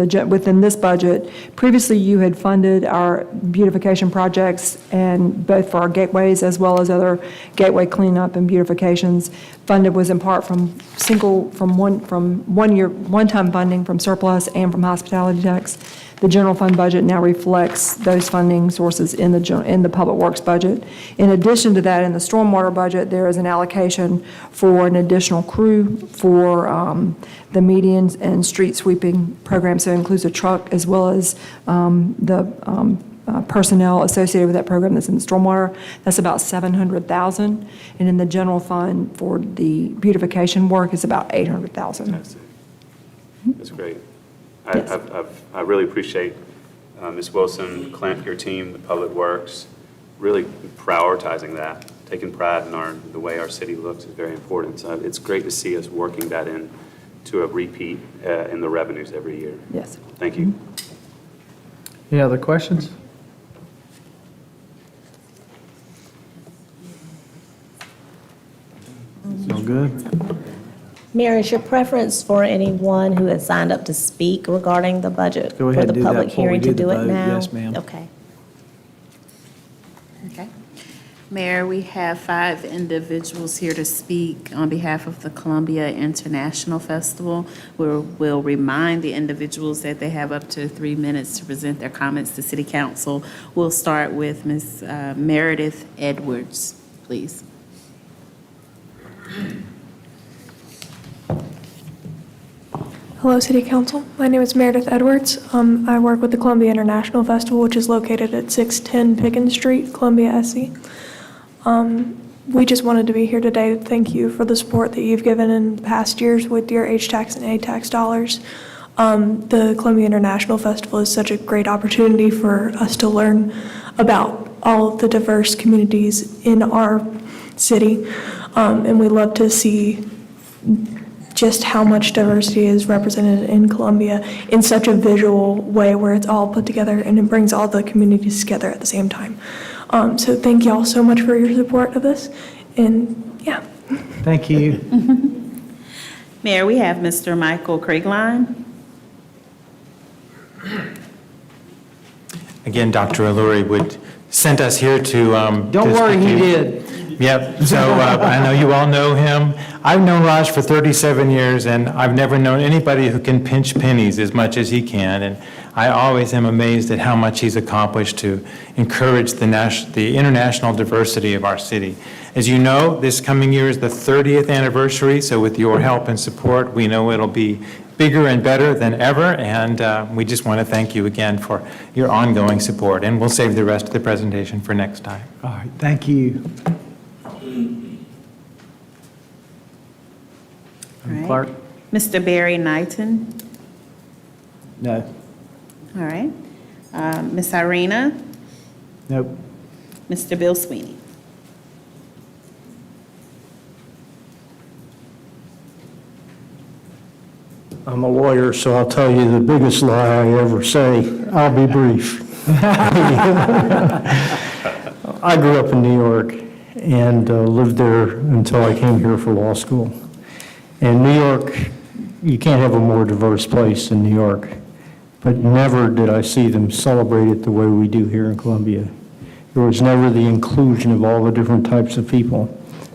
this budget. Previously, you had funded our beautification projects and both for our gateways as well as other gateway cleanup and beautifications. Funded was in part from one-time funding from surplus and from hospitality tax. The general fund budget now reflects those funding sources in the public works budget. In addition to that, in the stormwater budget, there is an allocation for an additional crew for the medians and street sweeping program. So it includes a truck as well as the personnel associated with that program that's in the stormwater. That's about $700,000. And in the general fund for the beautification work is about $800,000. That's great. Yes. I really appreciate Ms. Wilson, Clint, your team, the Public Works, really prioritizing that. Taking pride in the way our city looks is very important. So it's great to see us working that in to a repeat in the revenues every year. Yes. Thank you. Any other questions? So good? Mayor, is your preference for anyone who has signed up to speak regarding the budget Go for ahead the and do that public before we hearing do to the do it vote. now? Yes, ma'am. Okay. Okay. Mayor, we have 5 individuals here to speak on behalf of the Columbia International Festival. We'll remind the individuals that they have up to 3 minutes to present their comments to City Council. We'll start with Ms. Meredith Edwards, please. Hello, City Council. My name is Meredith Edwards. I work with the Columbia International Festival, which is located at 610 Pickens Street, Columbia, SC. We just wanted to be here today to thank you for the support that you've given in past years with your H-Tax and A-Tax dollars. The Columbia International Festival is such a great opportunity for us to learn about all of the diverse communities in our city, and we love to see just how much diversity is represented in Columbia in such a visual way where it's all put together and it brings all the communities together at the same time. So thank you all so much for your support of this, and yeah. Thank you. Mayor, we have Mr. Michael Kriegline. Again, Dr. Alluri sent us here to... Don't worry, he did. Yep, so I know you all know him. I've known Raj for 37 years, and I've never known anybody who can pinch pennies as much as he can, and I always am amazed at how much he's accomplished to encourage the international diversity of our city. As you know, this coming year is the 30th anniversary, so with your help and support, we know it'll be bigger and better than ever, and we just want to thank you again for your ongoing support, and we'll save the rest of the presentation for next time. All right, thank you. All right. Clark? Mr. Barry Knighton. No. All right. Ms. Irina. Nope. Mr. Bill Sweeney. I'm a lawyer, so I'll tell you the biggest lie I ever say. I'll be brief. I grew up in New York and lived there until I came here for law school. And New York, you can't have a more diverse place than New York, but never did I see them celebrate it the way we do here in Columbia. There was never the inclusion of all the different types of people.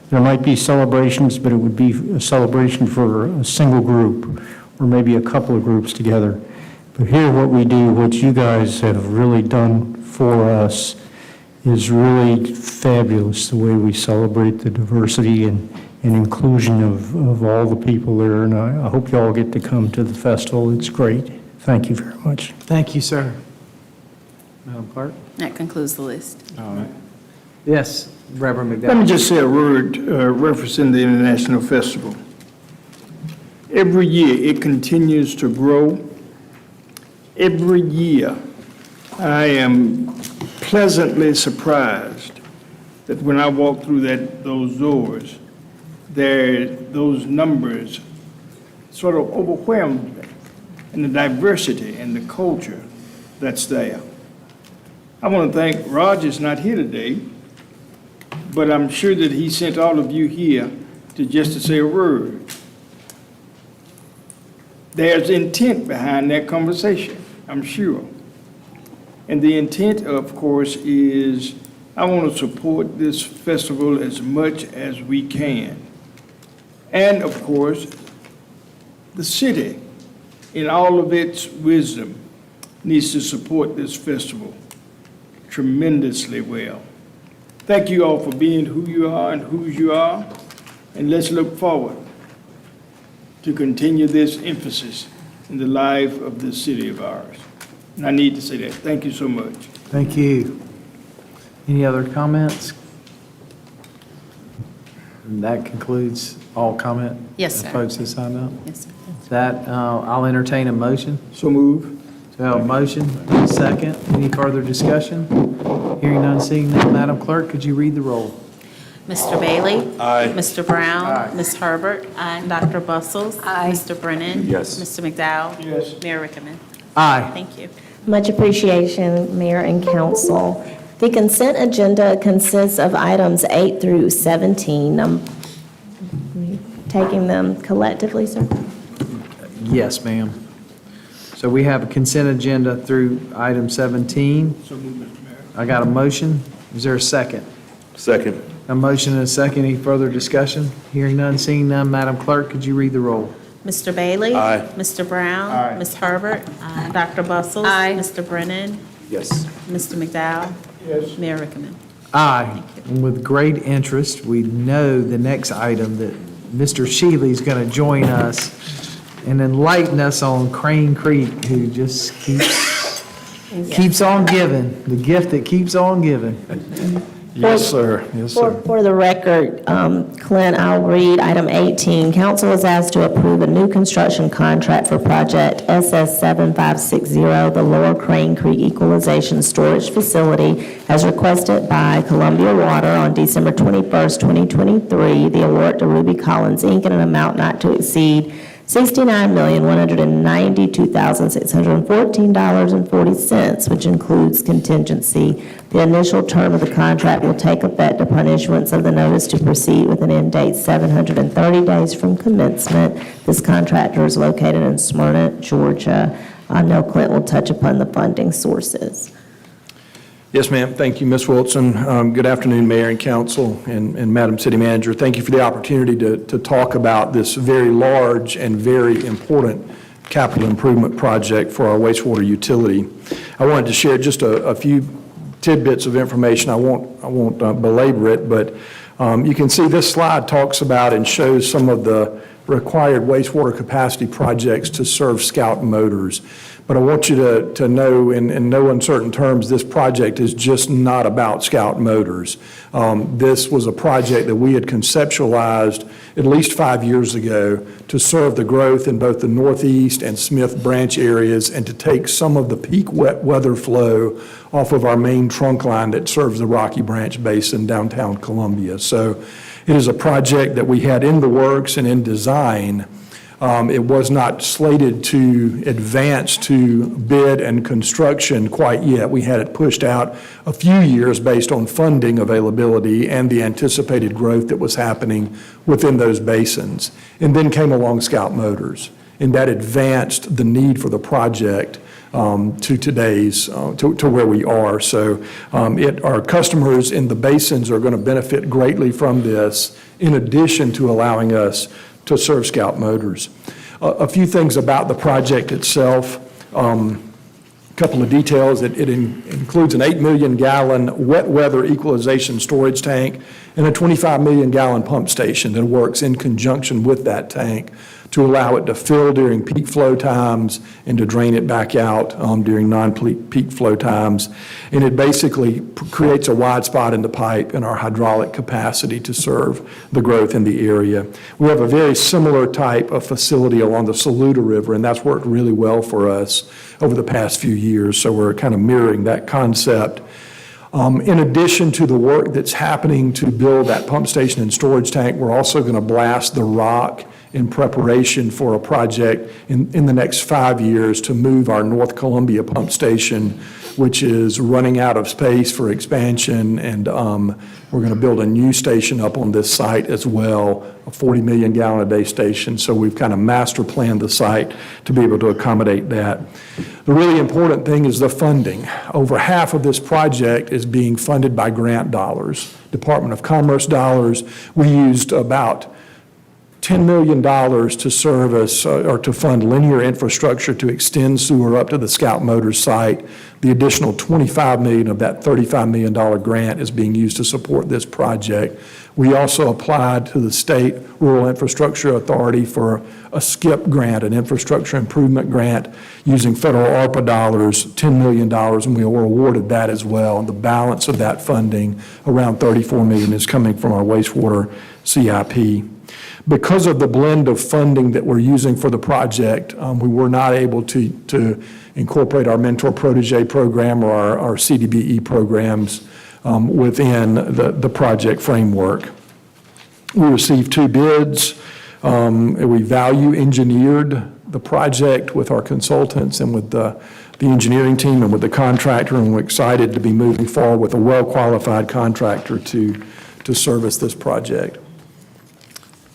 There might be celebrations, but it would be a celebration for a single group or maybe a couple of groups together. But here what we do, what you guys have really done for us is really fabulous, the way we celebrate the diversity and inclusion of all the people there. And I hope you all get to come to the festival. It's great. Thank you very much. Thank you, sir. Madam Clerk? That concludes the list. All right. Yes, Reverend McDowell. Let me just say a word referencing the International Festival. Every year, it continues to grow. Every year, I am pleasantly surprised that when I walk through those doors, those numbers sort of overwhelm me, and the diversity and the culture that's there. I want to thank Roger's not here today, but I'm sure that he sent all of you here to say a word. There's intent behind that conversation, I'm sure. And the intent, of course, is I want to support this festival as much as we can. And, of course, the city, in all of its wisdom, needs to support this festival tremendously well. Thank you all for being who you are and whose you are, and let's look forward to continue this emphasis in the life of this city of ours. And I need to say that. Thank you so much. Thank you. Any other comments? And that concludes all comment? Yes, sir. Folks that signed up? Yes, sir. That, I'll entertain a motion. So move. So I have a motion, second. Any further discussion? Hearing none, seeing none. Madam Clerk, could you read the roll? Mr. Bailey? Aye. Mr. Brown? Aye. Ms. Herbert? Aye. Dr. Bustles? Aye. Mr. Brennan? Yes. Mr. McDowell? Yes. Mayor Rickaman? Aye. Thank you. Much appreciation, Mayor and Council. The consent agenda consists of items 8 through 17. I'm taking them collectively, sir. Yes, ma'am. So we have a consent agenda through item 17. So move, Mr. Mayor. I got a motion. Is there a second? Second. A motion and a second. Any further discussion? Hearing none, seeing none. Madam Clerk, could you read the roll? Mr. Bailey? Aye. Mr. Brown? Aye. Ms. Herbert? Aye. Dr. Bustles? Aye. Mr. Brennan? Yes. Mr. McDowell? Yes. Mayor Rickaman? Aye. And with great interest, we know the next item that Mr. Shealy's going to join us and enlighten us on Crane Creek, who just keeps on giving, the gift that keeps on giving. Yes, sir. Yes, sir. For the record, Clint, I'll read item 18. Council is asked to approve a new construction contract for project SS 7560, the Lower Crane Creek Equalization Storage Facility, as requested by Columbia Water on December 21st, 2023. The award to Ruby Collins, Inc. in an amount not to exceed $69,192,614.40, which includes contingency. The initial term of the contract will take effect upon issuance of the notice to proceed with an end date 730 days from commencement. This contractor is located in Smyrna, Georgia. I know Clint will touch upon the funding sources. Yes, ma'am. Thank you, Ms. Wilson. Good afternoon, Mayor and Council and Madam City Manager. Thank you for the opportunity to talk about this very large and very important capital improvement project for our wastewater utility. I wanted to share just a few tidbits of information. I won't belabor it, but you can see this slide talks about and shows some of the required wastewater capacity projects to serve Scout Motors. But I want you to know in no uncertain terms, this project is just not about Scout Motors. This was a project that we had conceptualized at least 5 years ago to serve the growth in both the Northeast and Smith Branch areas and to take some of the peak wet weather flow off of our main trunk line that serves the Rocky Branch Basin downtown Columbia. So it is a project that we had in the works and in design. It was not slated to advance to bid and construction quite yet. We had it pushed out a few years based on funding availability and the anticipated growth that was happening within those basins. And then came along Scout Motors, and that advanced the need for the project to today's, to where we are. So our customers in the basins are going to benefit greatly from this, in addition to allowing us to serve Scout Motors. A few things about the project itself. A couple of details. It includes an 8 million gallon wet weather equalization storage tank and a 25 million gallon pump station that works in conjunction with that tank to allow it to fill during peak flow times and to drain it back out during non-peak flow times. And it basically creates a wide spot in the pipe in our hydraulic capacity to serve the growth in the area. We have a very similar type of facility along the Saluda River, and that's worked really well for us over the past few years, so we're kind of mirroring that concept. In addition to the work that's happening to build that pump station and storage tank, we're also going to blast the rock in preparation for a project in the next 5 years to move our North Columbia pump station, which is running out of space for expansion, and we're going to build a new station up on this site as well, a 40 million gallon a day station. So we've kind of master planned the site to be able to accommodate that. The really important thing is the funding. Over half of this project is being funded by grant dollars, Department of Commerce dollars. We used about $10 million to service or to fund linear infrastructure to extend sewer up to the Scout Motors site. The additional $25 million of that $35 million grant is being used to support this project. We also applied to the State Rural Infrastructure Authority for a SCIP grant, an infrastructure improvement grant, using federal ARPA dollars, $10 million, and we were awarded that as well. And the balance of that funding, around $34 million, is coming from our wastewater CIP. Because of the blend of funding that we're using for the project, we were not able to incorporate our mentor protege program or our CDBE programs within the project framework. We received 2 bids. We value engineered the project with our consultants and with the engineering team and with the contractor, and we're excited to be moving forward with a well-qualified contractor to service this project.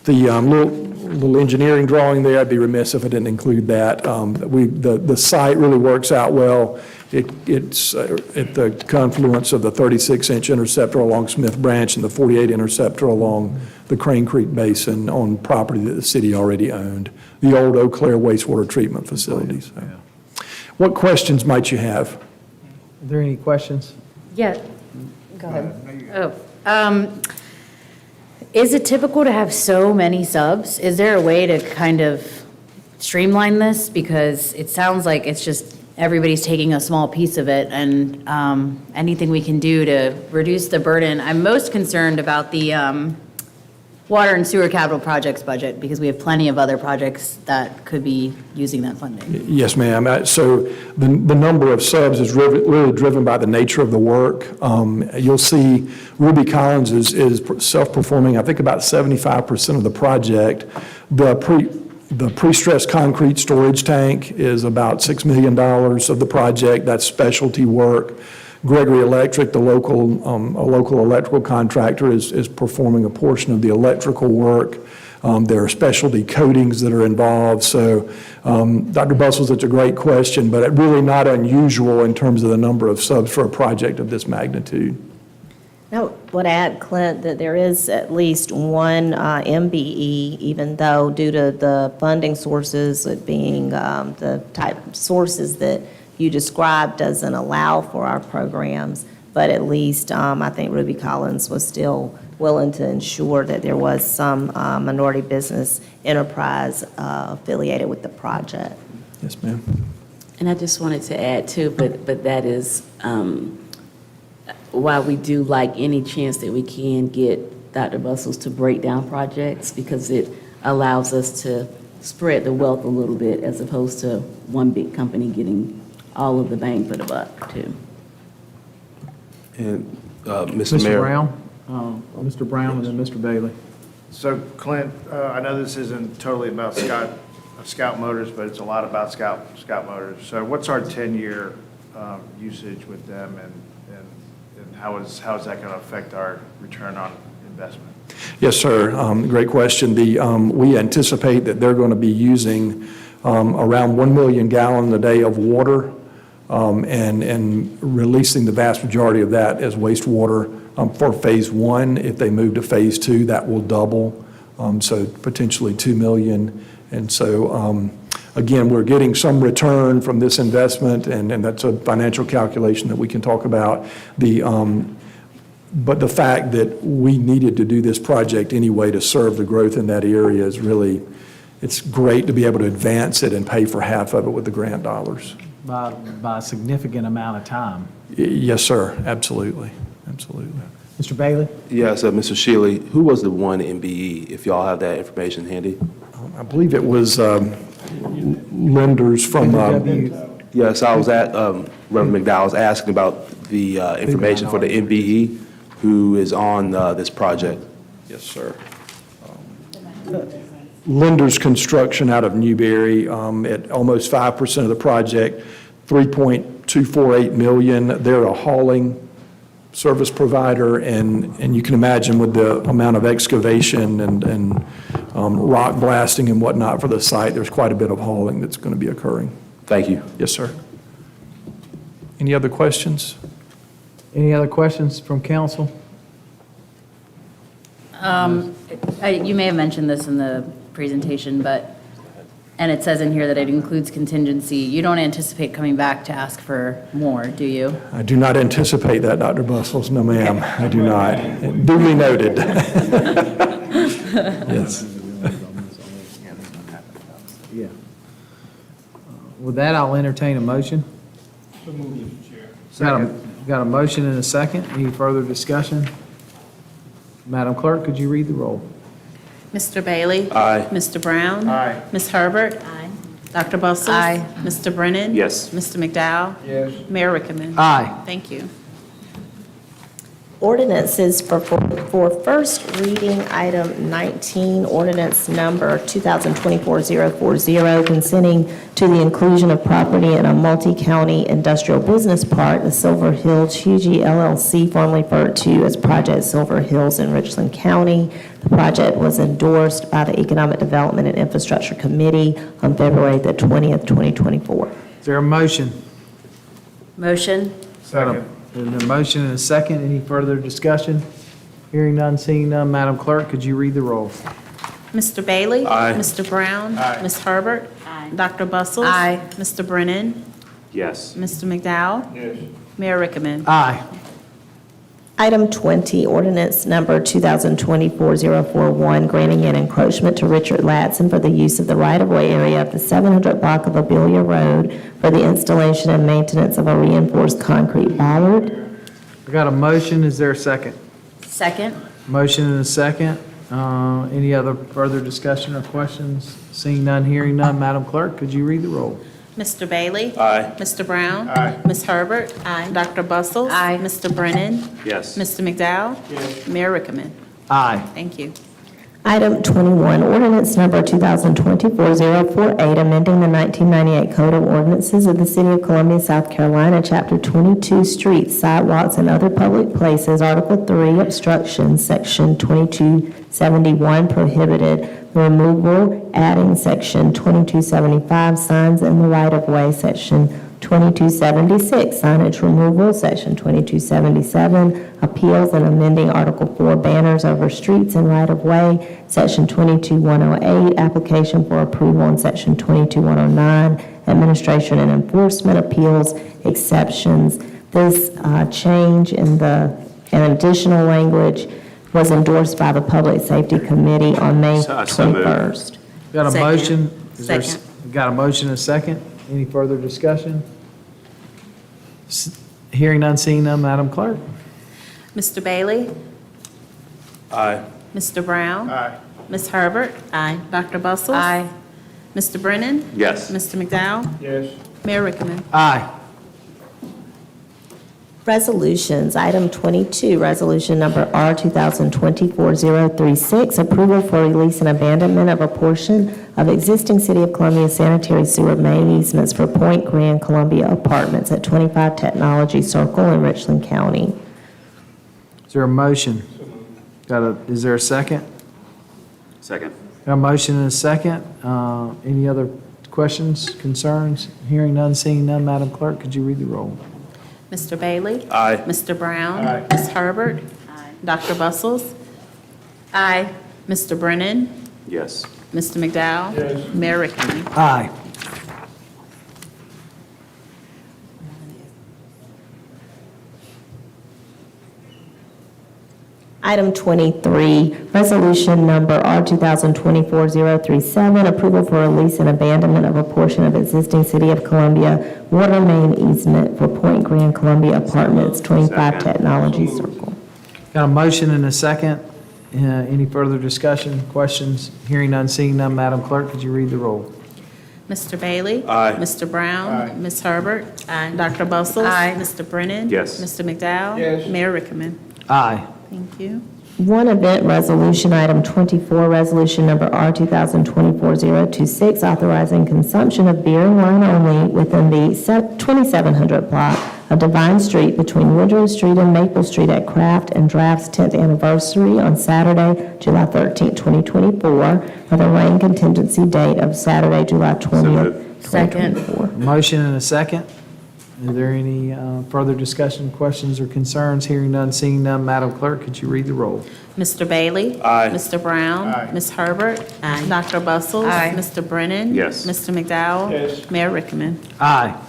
The little engineering drawing there, I'd be remiss if I didn't include that. The site really works out well. It's at the confluence of the 36-inch interceptor along Smith Branch and the 48 interceptor along the Crane Creek Basin on property that the city already owned, the old Eau Claire wastewater treatment facilities. What questions might you have? Are there any questions? Yeah, go ahead. Is it typical to have so many subs? Is there a way to kind of streamline this? Because it sounds like it's just everybody's taking a small piece of it, and anything we can do to reduce the burden. I'm most concerned about the water and sewer capital projects budget, because we have plenty of other projects that could be using that funding. Yes, ma'am. So the number of subs is really driven by the nature of the work. You'll see Ruby Collins is self-performing, I think, about 75% of the project. The pre-stressed concrete storage tank is about $6 million of the project. That's specialty work. Gregory Electric, the local electrical contractor, is performing a portion of the electrical work. There are specialty coatings that are involved. So, Dr. Bustles, it's a great question, but it's really not unusual in terms of the number of subs for a project of this magnitude. I would add, Clint, that there is at least one MBE, even though due to the funding sources, it being the type of sources that you described doesn't allow for our programs, but at least I think Ruby Collins was still willing to ensure that there was some minority business enterprise affiliated with the project. Yes, ma'am. And I just wanted to add too, but that is why we do like any chance that we can get Dr. Bustles to break down projects, because it allows us to spread the wealth a little bit as opposed to one big company getting all of the bang for the buck too. And Mr. Mayor. Mr. Brown and then Mr. Bailey. So Clint, I know this isn't totally about Scout Motors, but it's a lot about Scout Motors. So what's our 10-year usage with them, and how is that going to affect our return on investment? Yes, sir. Great question. We anticipate that they're going to be using around 1 million gallons a day of water and releasing the vast majority of that as wastewater for phase 1. If they move to phase 2, that will double, so potentially 2 million. And so, again, we're getting some return from this investment, and that's a financial calculation that we can talk about. But the fact that we needed to do this project anyway to serve the growth in that area is really it's great to be able to advance it and pay for half of it with the grant dollars. By a significant amount of time. Yes, sir, absolutely, absolutely. Mr. Bailey? Yes, Mr. Shealy, who was the one MBE, if y'all have that information handy? I believe it was lenders from, Yes, I was at, Reverend McDowell was asking about the information for the MBE who is on this project. yes, sir. Lenders Construction out of Newberry at almost 5% of the project, $3.248 million. They're a hauling service provider, and you can imagine with the amount of excavation and rock blasting and whatnot for the site, there's quite a bit of hauling that's going to be occurring. Thank you. Yes, sir. Any other questions? Any other questions from council? You may have mentioned this in the presentation, and it says in here that it includes contingency. You don't anticipate coming back to ask for more, do you? I do not anticipate that, Dr. Bustles. No, ma'am, I do not. Duly noted. Yes. Yeah. With that, I'll entertain a motion. Got a motion and a second. Any further discussion? Madam Clerk, could you read the roll? Mr. Bailey? Aye. Mr. Brown? Aye. Ms. Herbert? Aye. Dr. Bustles? Aye. Mr. Brennan? Yes. Mr. McDowell? Yes. Mayor Rickaman? Aye. Thank you. Ordinances for first reading, item 19, ordinance number 2024-040, consenting to the inclusion of property in a multi-county industrial business park, the Silver Hills Hugie LLC, formerly referred to as Project Silver Hills in Richland County. The project was endorsed by the Economic Development and Infrastructure Committee on February the 20th, 2024. Is there a motion? Motion? Second. There's a motion and a second. Any further discussion? Hearing none, seeing none. Madam Clerk, could you read the roll? Mr. Bailey? Aye. Mr. Brown? Aye. Ms. Herbert? Aye. Dr. Bustles? Aye. Mr. Brennan? Yes. Mr. McDowell? Yes. Mayor Rickaman? Aye. Item 20, ordinance number 2024-041, granting an encroachment to Richard Ladson for the use of the right-of-way area of the 700 block of Abelia Road for the installation and maintenance of a reinforced concrete bollard. I got a motion. Is there a second? Second? Motion and a second. Any other further discussion or questions? Seeing none, hearing none. Madam Clerk, could you read the roll? Mr. Bailey? Aye. Mr. Brown? Aye. Ms. Herbert? Aye. Dr. Bustles? Aye. Mr. Brennan? Yes. Mr. McDowell? Yes. Mayor Rickaman? Aye. Thank you. Item 21, ordinance number 2024-048, amending the 1998 Code of Ordinances of the City of Columbia, South Carolina, Chapter 22, Streets, Sidewalks, and Other Public Places, Article 3, Obstructions, Section 2271, Prohibited, the removal, adding Section 2275, Signs in the Right-of-Way, Section 2276, Signage Removal, Section 2277, Appeals, and amending Article 4, Banners over Streets and Right-of-Way, Section 22108, Application for Approval, and Section 22109, Administration and Enforcement Appeals, Exceptions. This change in and additional language was endorsed by the Public Safety Committee on May So moved. 21st. Got a Second. motion? Is there Second. Got a motion and a second? Any further discussion? Hearing none, seeing none. Madam Clerk? Mr. Bailey? Aye. Mr. Brown? Aye. Ms. Herbert? Aye. Dr. Bustles? Aye. Mr. Brennan? Yes. Mr. McDowell? Yes. Mayor Rickaman? Aye. Resolutions, item 22, resolution number R 2024-036, approval for release and abandonment of a portion of existing City of Columbia sanitary sewer main easements for Point Grand Columbia Apartments at 25 Technology Circle in Richland County. Is there a motion? Is there a second? Second. Got a motion and a second. Any other questions, concerns? Hearing none, seeing none. Madam Clerk, could you read the roll? Mr. Bailey? Aye. Mr. Brown? Aye. Ms. Herbert? Dr. Bustles? Aye. Mr. Brennan? Yes. Mr. McDowell? Yes. Mayor Rickaman? Aye. Item 23, resolution number R 2024-037, approval for release and abandonment of a portion of existing City of Columbia water main easement for Point Grand Columbia Apartments, 25 Technology Circle. Got a motion and a second. Any further discussion, questions? Hearing none, seeing none, Madam Clerk, could you read the roll? Mr. Bailey? Aye. Mr. Brown? Ms. Herbert? Dr. Bustles? Mr. Brennan? Yes. Mr. McDowell? Yes. Mayor Rickaman? Aye. Thank you. One event resolution, item 24, resolution number R 2024-026, authorizing consumption of beer and wine only within the 2700 block of Divine Street between Woodrow Street and Maple Street at Craft and Draft's 10th anniversary on Saturday, July 13th, 2024, with a rain contingency date of Saturday, July 20th, 2024. Motion and a second. Is there any further discussion, questions, or concerns? Hearing none, seeing none, Madam Clerk, could you read the roll? Mr. Bailey? Aye. Mr. Brown? Aye. Ms. Herbert? Dr. Bustles? Mr. Brennan? Yes. Mr. McDowell? Yes. Mayor Rickaman? Aye.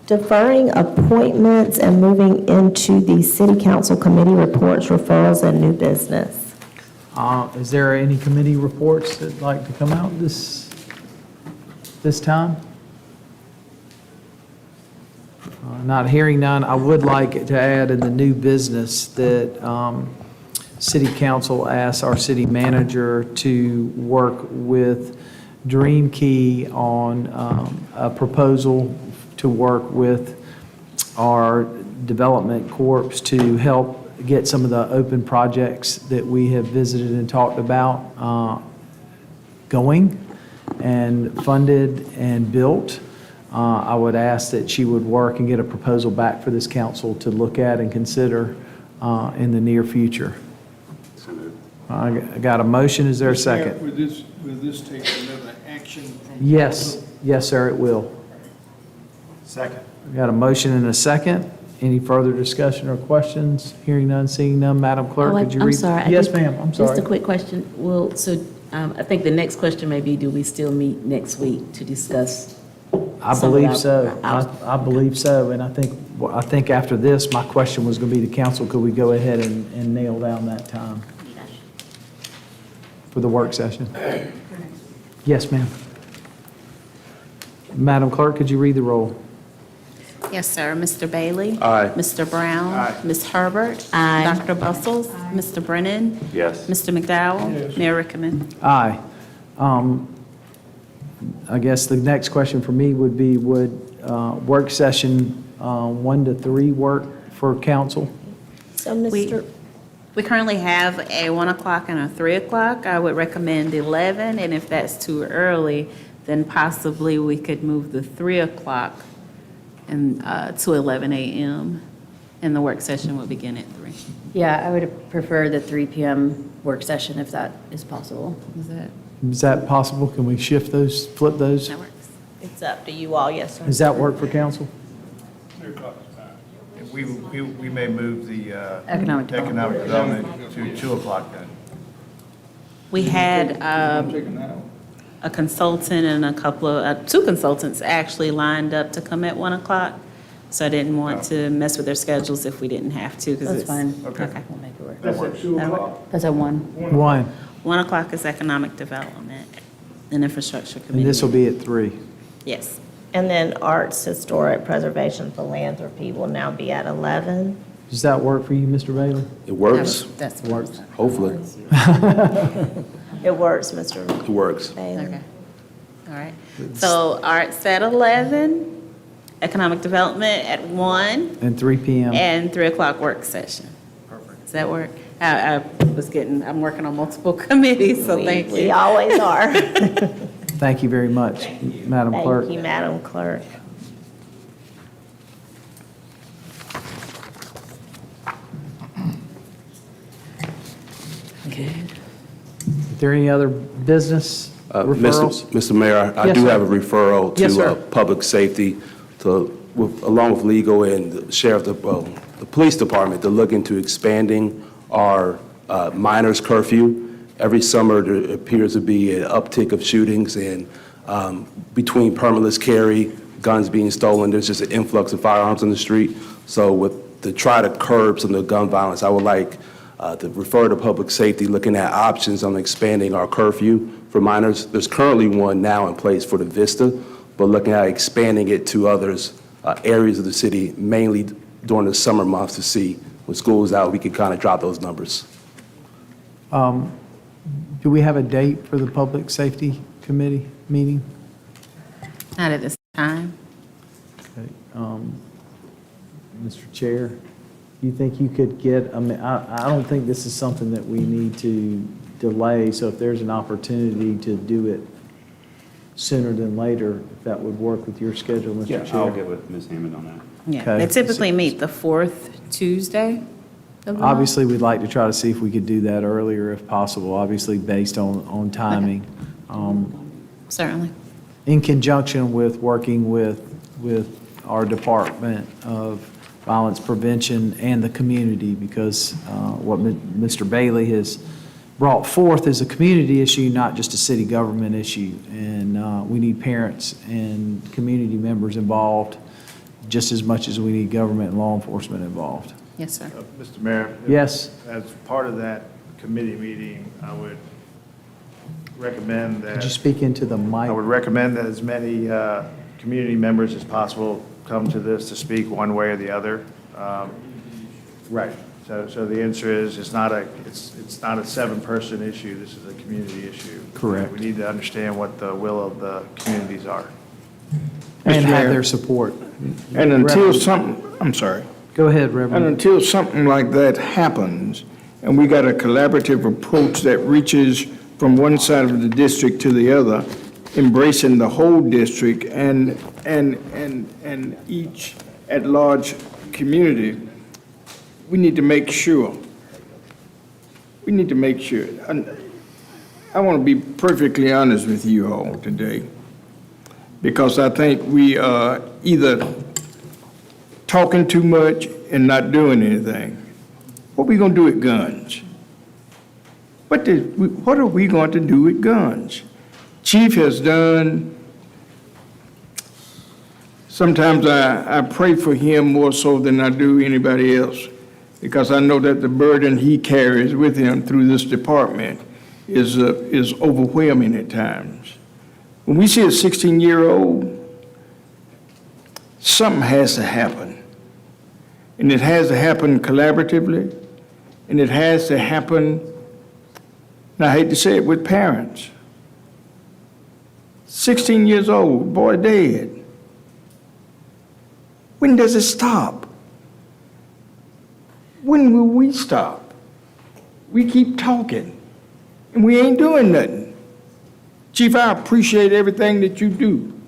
Deferring appointments and moving into the City Council committee reports, referrals, and new business. Is there any committee reports that'd like to come out this time? Not hearing none, I would like to add in the new business that City Council asks our city manager to work with Dream Key on a proposal to work with our development corps to help get some of the open projects that we have visited and talked about going and funded and built. I would ask that she would work and get a proposal back for this council to look at and consider in the near future. I got a motion, is there a second? Will this take another action from? Yes, yes, sir, it will. Second. I got a motion and a second. Any further discussion or questions? Hearing none, seeing none, Madam Clerk, could you read? I'm sorry. Yes, ma'am, I'm sorry. Just a quick question. Well, so I think the next question may be, do we still meet next week to discuss? I believe so. I believe so, and I think after this, my question was going to be to council, could we go ahead and nail down that time for the work session? Yes, ma'am. Madam Clerk, could you read the roll? Yes, sir. Mr. Bailey? Aye. Mr. Brown? Aye. Ms. Herbert? Aye. Dr. Bustles? Mr. Brennan? Yes. Mr. McDowell? Mayor Rickaman? Aye. I guess the next question for me would be, would work session 1 to 3 work for council? So, Mr. We currently have a 1 o'clock and a 3 o'clock. I would recommend 11, and if that's too early, then possibly we could move the 3 o'clock and to 11 a.m., and the work session will begin at 3. Yeah, I would prefer the 3 p.m. work session if that is possible. Is that possible? Can we shift those, flip those? That works. It's up to you all, yes, sir. Does that work for council? We may move the Economic development to 2 o'clock then. We had a consultant and a couple of, 2 consultants actually lined up to come at 1 o'clock, so I didn't want to mess with their schedules if we didn't have to. 'Cause That's it's- fine. Okay. We'll make it work. That works. 2 o'clock? That's at 1. 1, 1 o'clock is economic development and infrastructure committee. and this will be at 3. Yes. And then Arts, Historic, Preservation, Philanthropy will now be at 11. Does that work for you, Mr. Bailey? It works, That's Works. hopefully. It works, Mr. It works. Bailey. Okay. All right. So arts at 11, economic development at 1, And 3 p.m. and 3 o'clock work session. Perfect. Does that work? I'm working on multiple committees, so thank you. We always are. Thank you very much, Madam Clerk. Thank you, Madam Clerk. Is there any other business referrals? Mr. Mayor, I Yes, do sir. have a referral Yes, sir. to public safety, along with legal and the sheriff, the police department, to look into expanding our minors curfew. Every summer, there appears to be an uptick of shootings, and between permitless carry, guns being stolen, there's just an influx of firearms on the street. So to try to curb some of the gun violence, I would like to refer to public safety, looking at options on expanding our curfew for minors. There's currently one now in place for the Vista, but looking at expanding it to others, areas of the city, mainly during the summer months, to see when school is out, we can kind of drop those numbers. Do we have a date for the Public Safety Committee meeting? Not at this time. Okay, Mr. Chair, do you think you could get, I don't think this is something that we need to delay, so if there's an opportunity to do it sooner than later, if that would work with your schedule, Mr. Chair? Yeah, I'll get with Ms. Hammond on that. Yeah, Okay. they typically meet the fourth Tuesday of the month. Obviously, we'd like to try to see if we could do that earlier if possible, obviously based on timing. Certainly. In conjunction with working with our Department of Violence Prevention and the community, because what Mr. Bailey has brought forth is a community issue, not just a city government issue. And we need parents and community members involved just as much as we need government and law enforcement involved. Yes, sir. Mr. Mayor? Yes. As part of that committee meeting, I would recommend that. Could you speak into the mic? I would recommend that as many community members as possible come to this to speak one way or the other. Right. So the answer is, it's not a 7-person issue. This is a community issue. Correct. We need to understand what the will of the communities are. And Mr. have Mayor. their support. And until Reverend. something, I'm sorry. Go ahead, And Reverend. until something like that happens, and we got a collaborative approach that reaches from one side of the district to the other, embracing the whole district and each at-large community, we need to make sure. And I want to be perfectly honest with you all today, because I think we are either talking too much and not doing anything. What are we going to do with guns? What are we going to do with guns? Chief has done, sometimes I pray for him more so than I do anybody else, because I know that the burden he carries with him through this department is overwhelming at times. When we see a 16-year-old, something has to happen. And it has to happen collaboratively, and it has to happen, and I hate to say it, with parents. 16 years old, boy dead. When does it stop? When will we stop? We keep talking, and we ain't doing nothing. Chief, I appreciate everything that you do.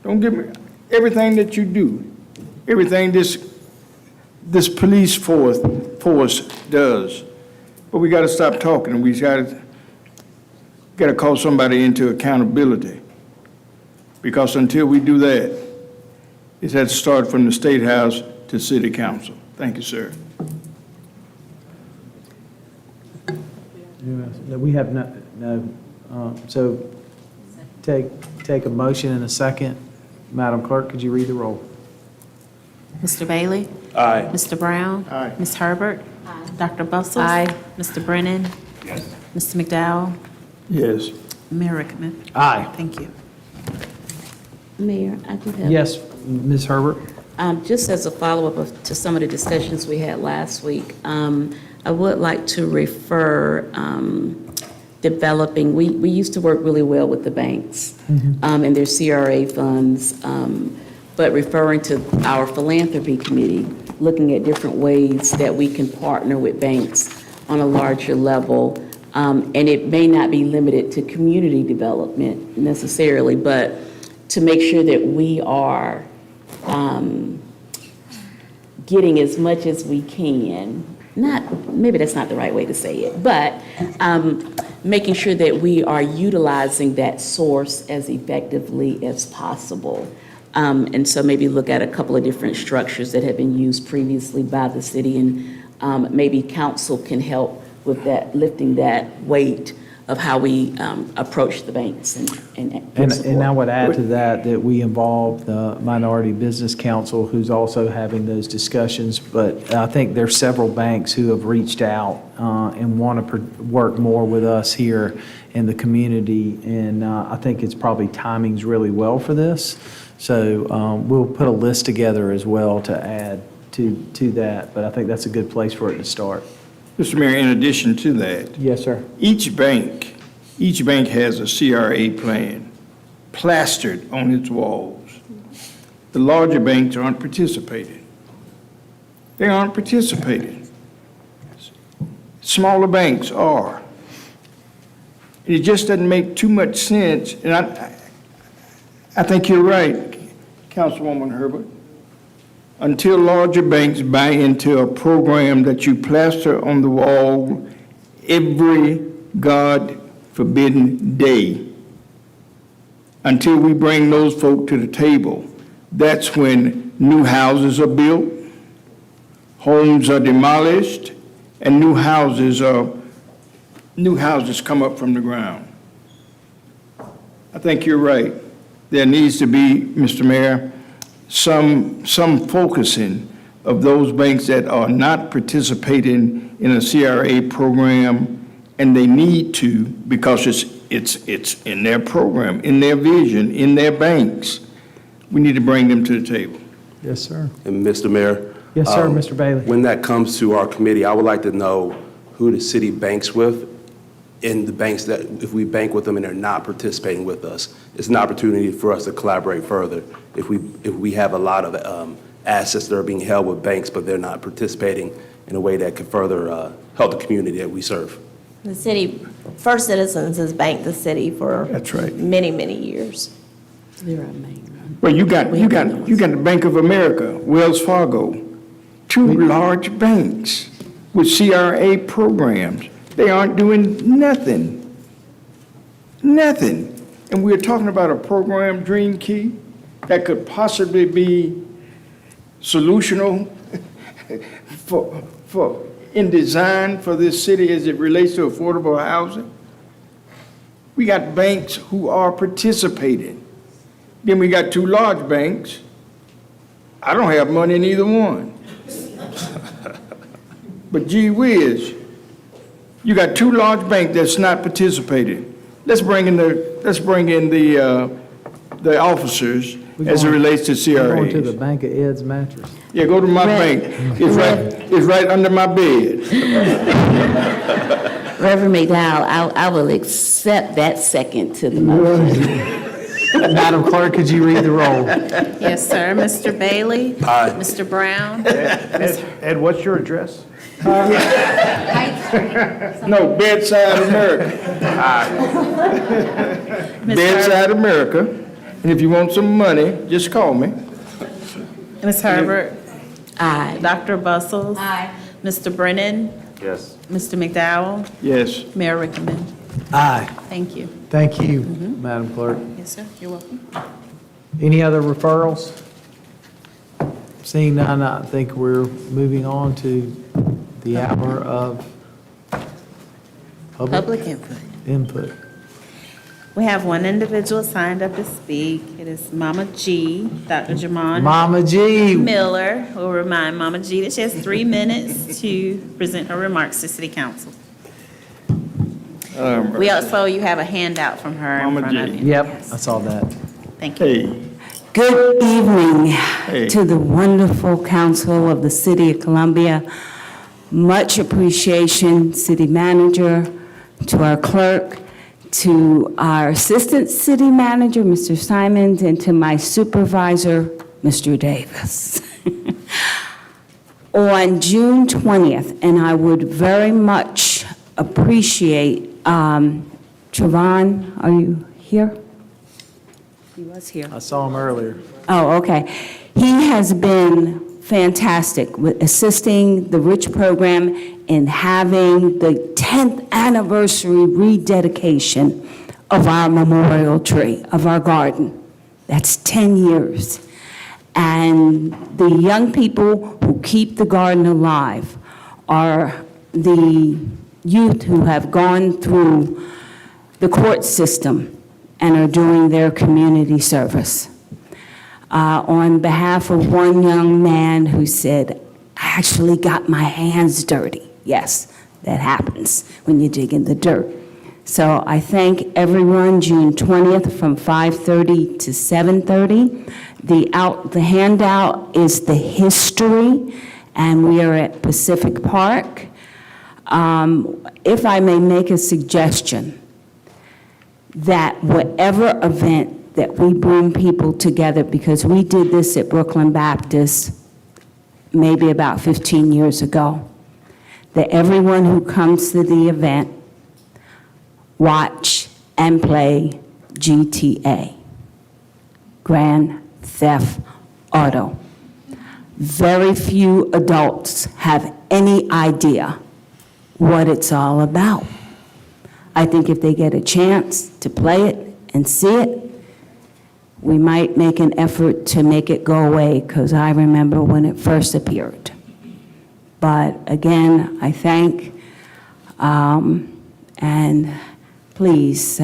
Don't give me, everything that you do, everything this police force does. But we got to stop talking, and we got to call somebody into accountability. Because until we do that, it has to start from the State House to City Council. Thank you, sir. No, we have no, so take a motion and a second. Madam Clerk, could you read the roll? Mr. Bailey? Aye. Mr. Brown? Aye. Ms. Herbert? Aye. Dr. Bustles? Aye. Mr. Brennan? Yes. Mr. McDowell? Yes. Mayor Rickaman? Aye. Thank you. Mayor, I do have. Yes, Ms. Herbert? Just as a follow-up to some of the discussions we had last week, I would like to refer developing, we used to work really well with the banks and their CRA funds, but referring to our philanthropy committee, looking at different ways that we can partner with banks on a larger level. And it may not be limited to community development necessarily, but to make sure that we are getting as much as we can, maybe that's not the right way to say it, but making sure that we are utilizing that source as effectively as possible. And so maybe look at a couple of different structures that have been used previously by the city, and maybe council can help with that, lifting that weight of how we approach the banks and give support. And I would add to that, that we involve the Minority Business Council, who's also having those discussions. But I think there's several banks who have reached out and want to work more with us here in the community. And I think it's probably timing's really well for this. So we'll put a list together as well to add to that. But I think that's a good place for it to start. Mr. Mayor, in addition to that, Yes, sir. each bank has a CRA plan plastered on its walls. The larger banks aren't participating. They aren't participating. Smaller banks are. It just doesn't make too much sense, and I think you're right, Councilwoman Herbert. Until larger banks buy into a program that you plaster on the wall every God-forbidden day, until we bring those folk to the table, that's when new houses are built, homes are demolished, and new houses come up from the ground. I think you're right. There needs to be, Mr. Mayor, some focusing of those banks that are not participating in a CRA program, and they need to, because it's in their program, in their vision, in their banks. We need to bring them to the table. Yes, sir. And Mr. Mayor? Yes, sir, Mr. Bailey. When that comes to our committee, I would like to know who the city banks with, and the banks that, if we bank with them and they're not participating with us, it's an opportunity for us to collaborate further. If we have a lot of assets that are being held with banks, but they're not participating in a way that could further help the community that we serve. The city, First Citizens has banked the city for That's right. many, many years. They're our main. Well, you got the Bank of America, Wells Fargo, two large banks with CRA programs. They aren't doing nothing. Nothing. And we're talking about a program, Dream Key, that could possibly be solutional in design for this city as it relates to affordable housing. We got banks who are participating. Then we got two large banks. I don't have money in either one. But gee whiz, you got two large banks that's not participating. Let's bring in the officers as it relates to We're going to the CRAs. Bank of Ed's mattress. Yeah, go to my bank. It's right under my bed. Reverend McDowell, I will accept that second to the motion. Madam Clerk, could you read the roll? Yes, sir. Mr. Bailey? Aye. Mr. Brown? Ed, what's your address? No, Bedside America. Bedside America. And if you want some money, just call me. Ms. Herbert? Aye. Dr. Bustles? Aye. Mr. Brennan? Yes. Mr. McDowell? Yes. Mayor Rickaman? Aye. Thank you. Thank you, Madam Clerk. Yes, sir. You're welcome. Any other referrals? Seeing none, I think we're moving on to the hour of Public input. input. We have one individual signed up to speak. It is Mama G, Dr. Jamon Mama G. Miller. We'll remind Mama G that she has 3 minutes to present her remarks to City Council. We also, you have a handout from her in Mama front of G. you. Yep, Yes. I saw that. Thank you. Hey. Good evening Hey. to the wonderful council of the City of Columbia. Much appreciation, City Manager, to our clerk, to our Assistant City Manager, Mr. Simons, and to my supervisor, Mr. Davis. On June 20th, and I would very much appreciate, Trevon, are you here? He was here. I saw him earlier. Oh, okay. He has been fantastic with assisting the Rich program in having the 10th anniversary rededication of our memorial tree, of our garden. That's 10 years. And the young people who keep the garden alive are the youth who have gone through the court system and are doing their community service. On behalf of one young man who said, I actually got my hands dirty. Yes, that happens when you dig in the dirt. So I thank everyone, June 20th from 5:30 to 7:30. The handout is the history, and we are at Pacific Park. If I may make a suggestion, that whatever event that we bring people together, because we did this at Brooklyn Baptist maybe about 15 years ago, that everyone who comes to the event watch and play GTA, Grand Theft Auto. Very few adults have any idea what it's all about. I think if they get a chance to play it and see it, we might make an effort to make it go away, because I remember when it first appeared. But again, I thank, and please,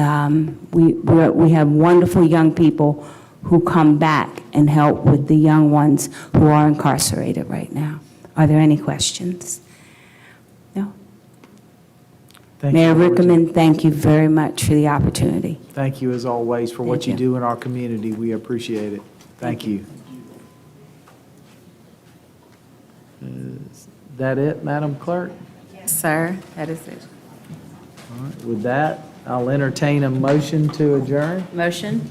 we have wonderful young people who come back and help with the young ones who are incarcerated right now. Are there any questions? No? Thank Mayor you, Georgia. Rickaman, thank you very much for the opportunity. Thank you, as always, for what Thank you you. do in our community. We appreciate it. Thank you. Is that it, Madam Clerk? Yes, sir, that is it. All right, with that, I'll entertain a motion to adjourn. Motion?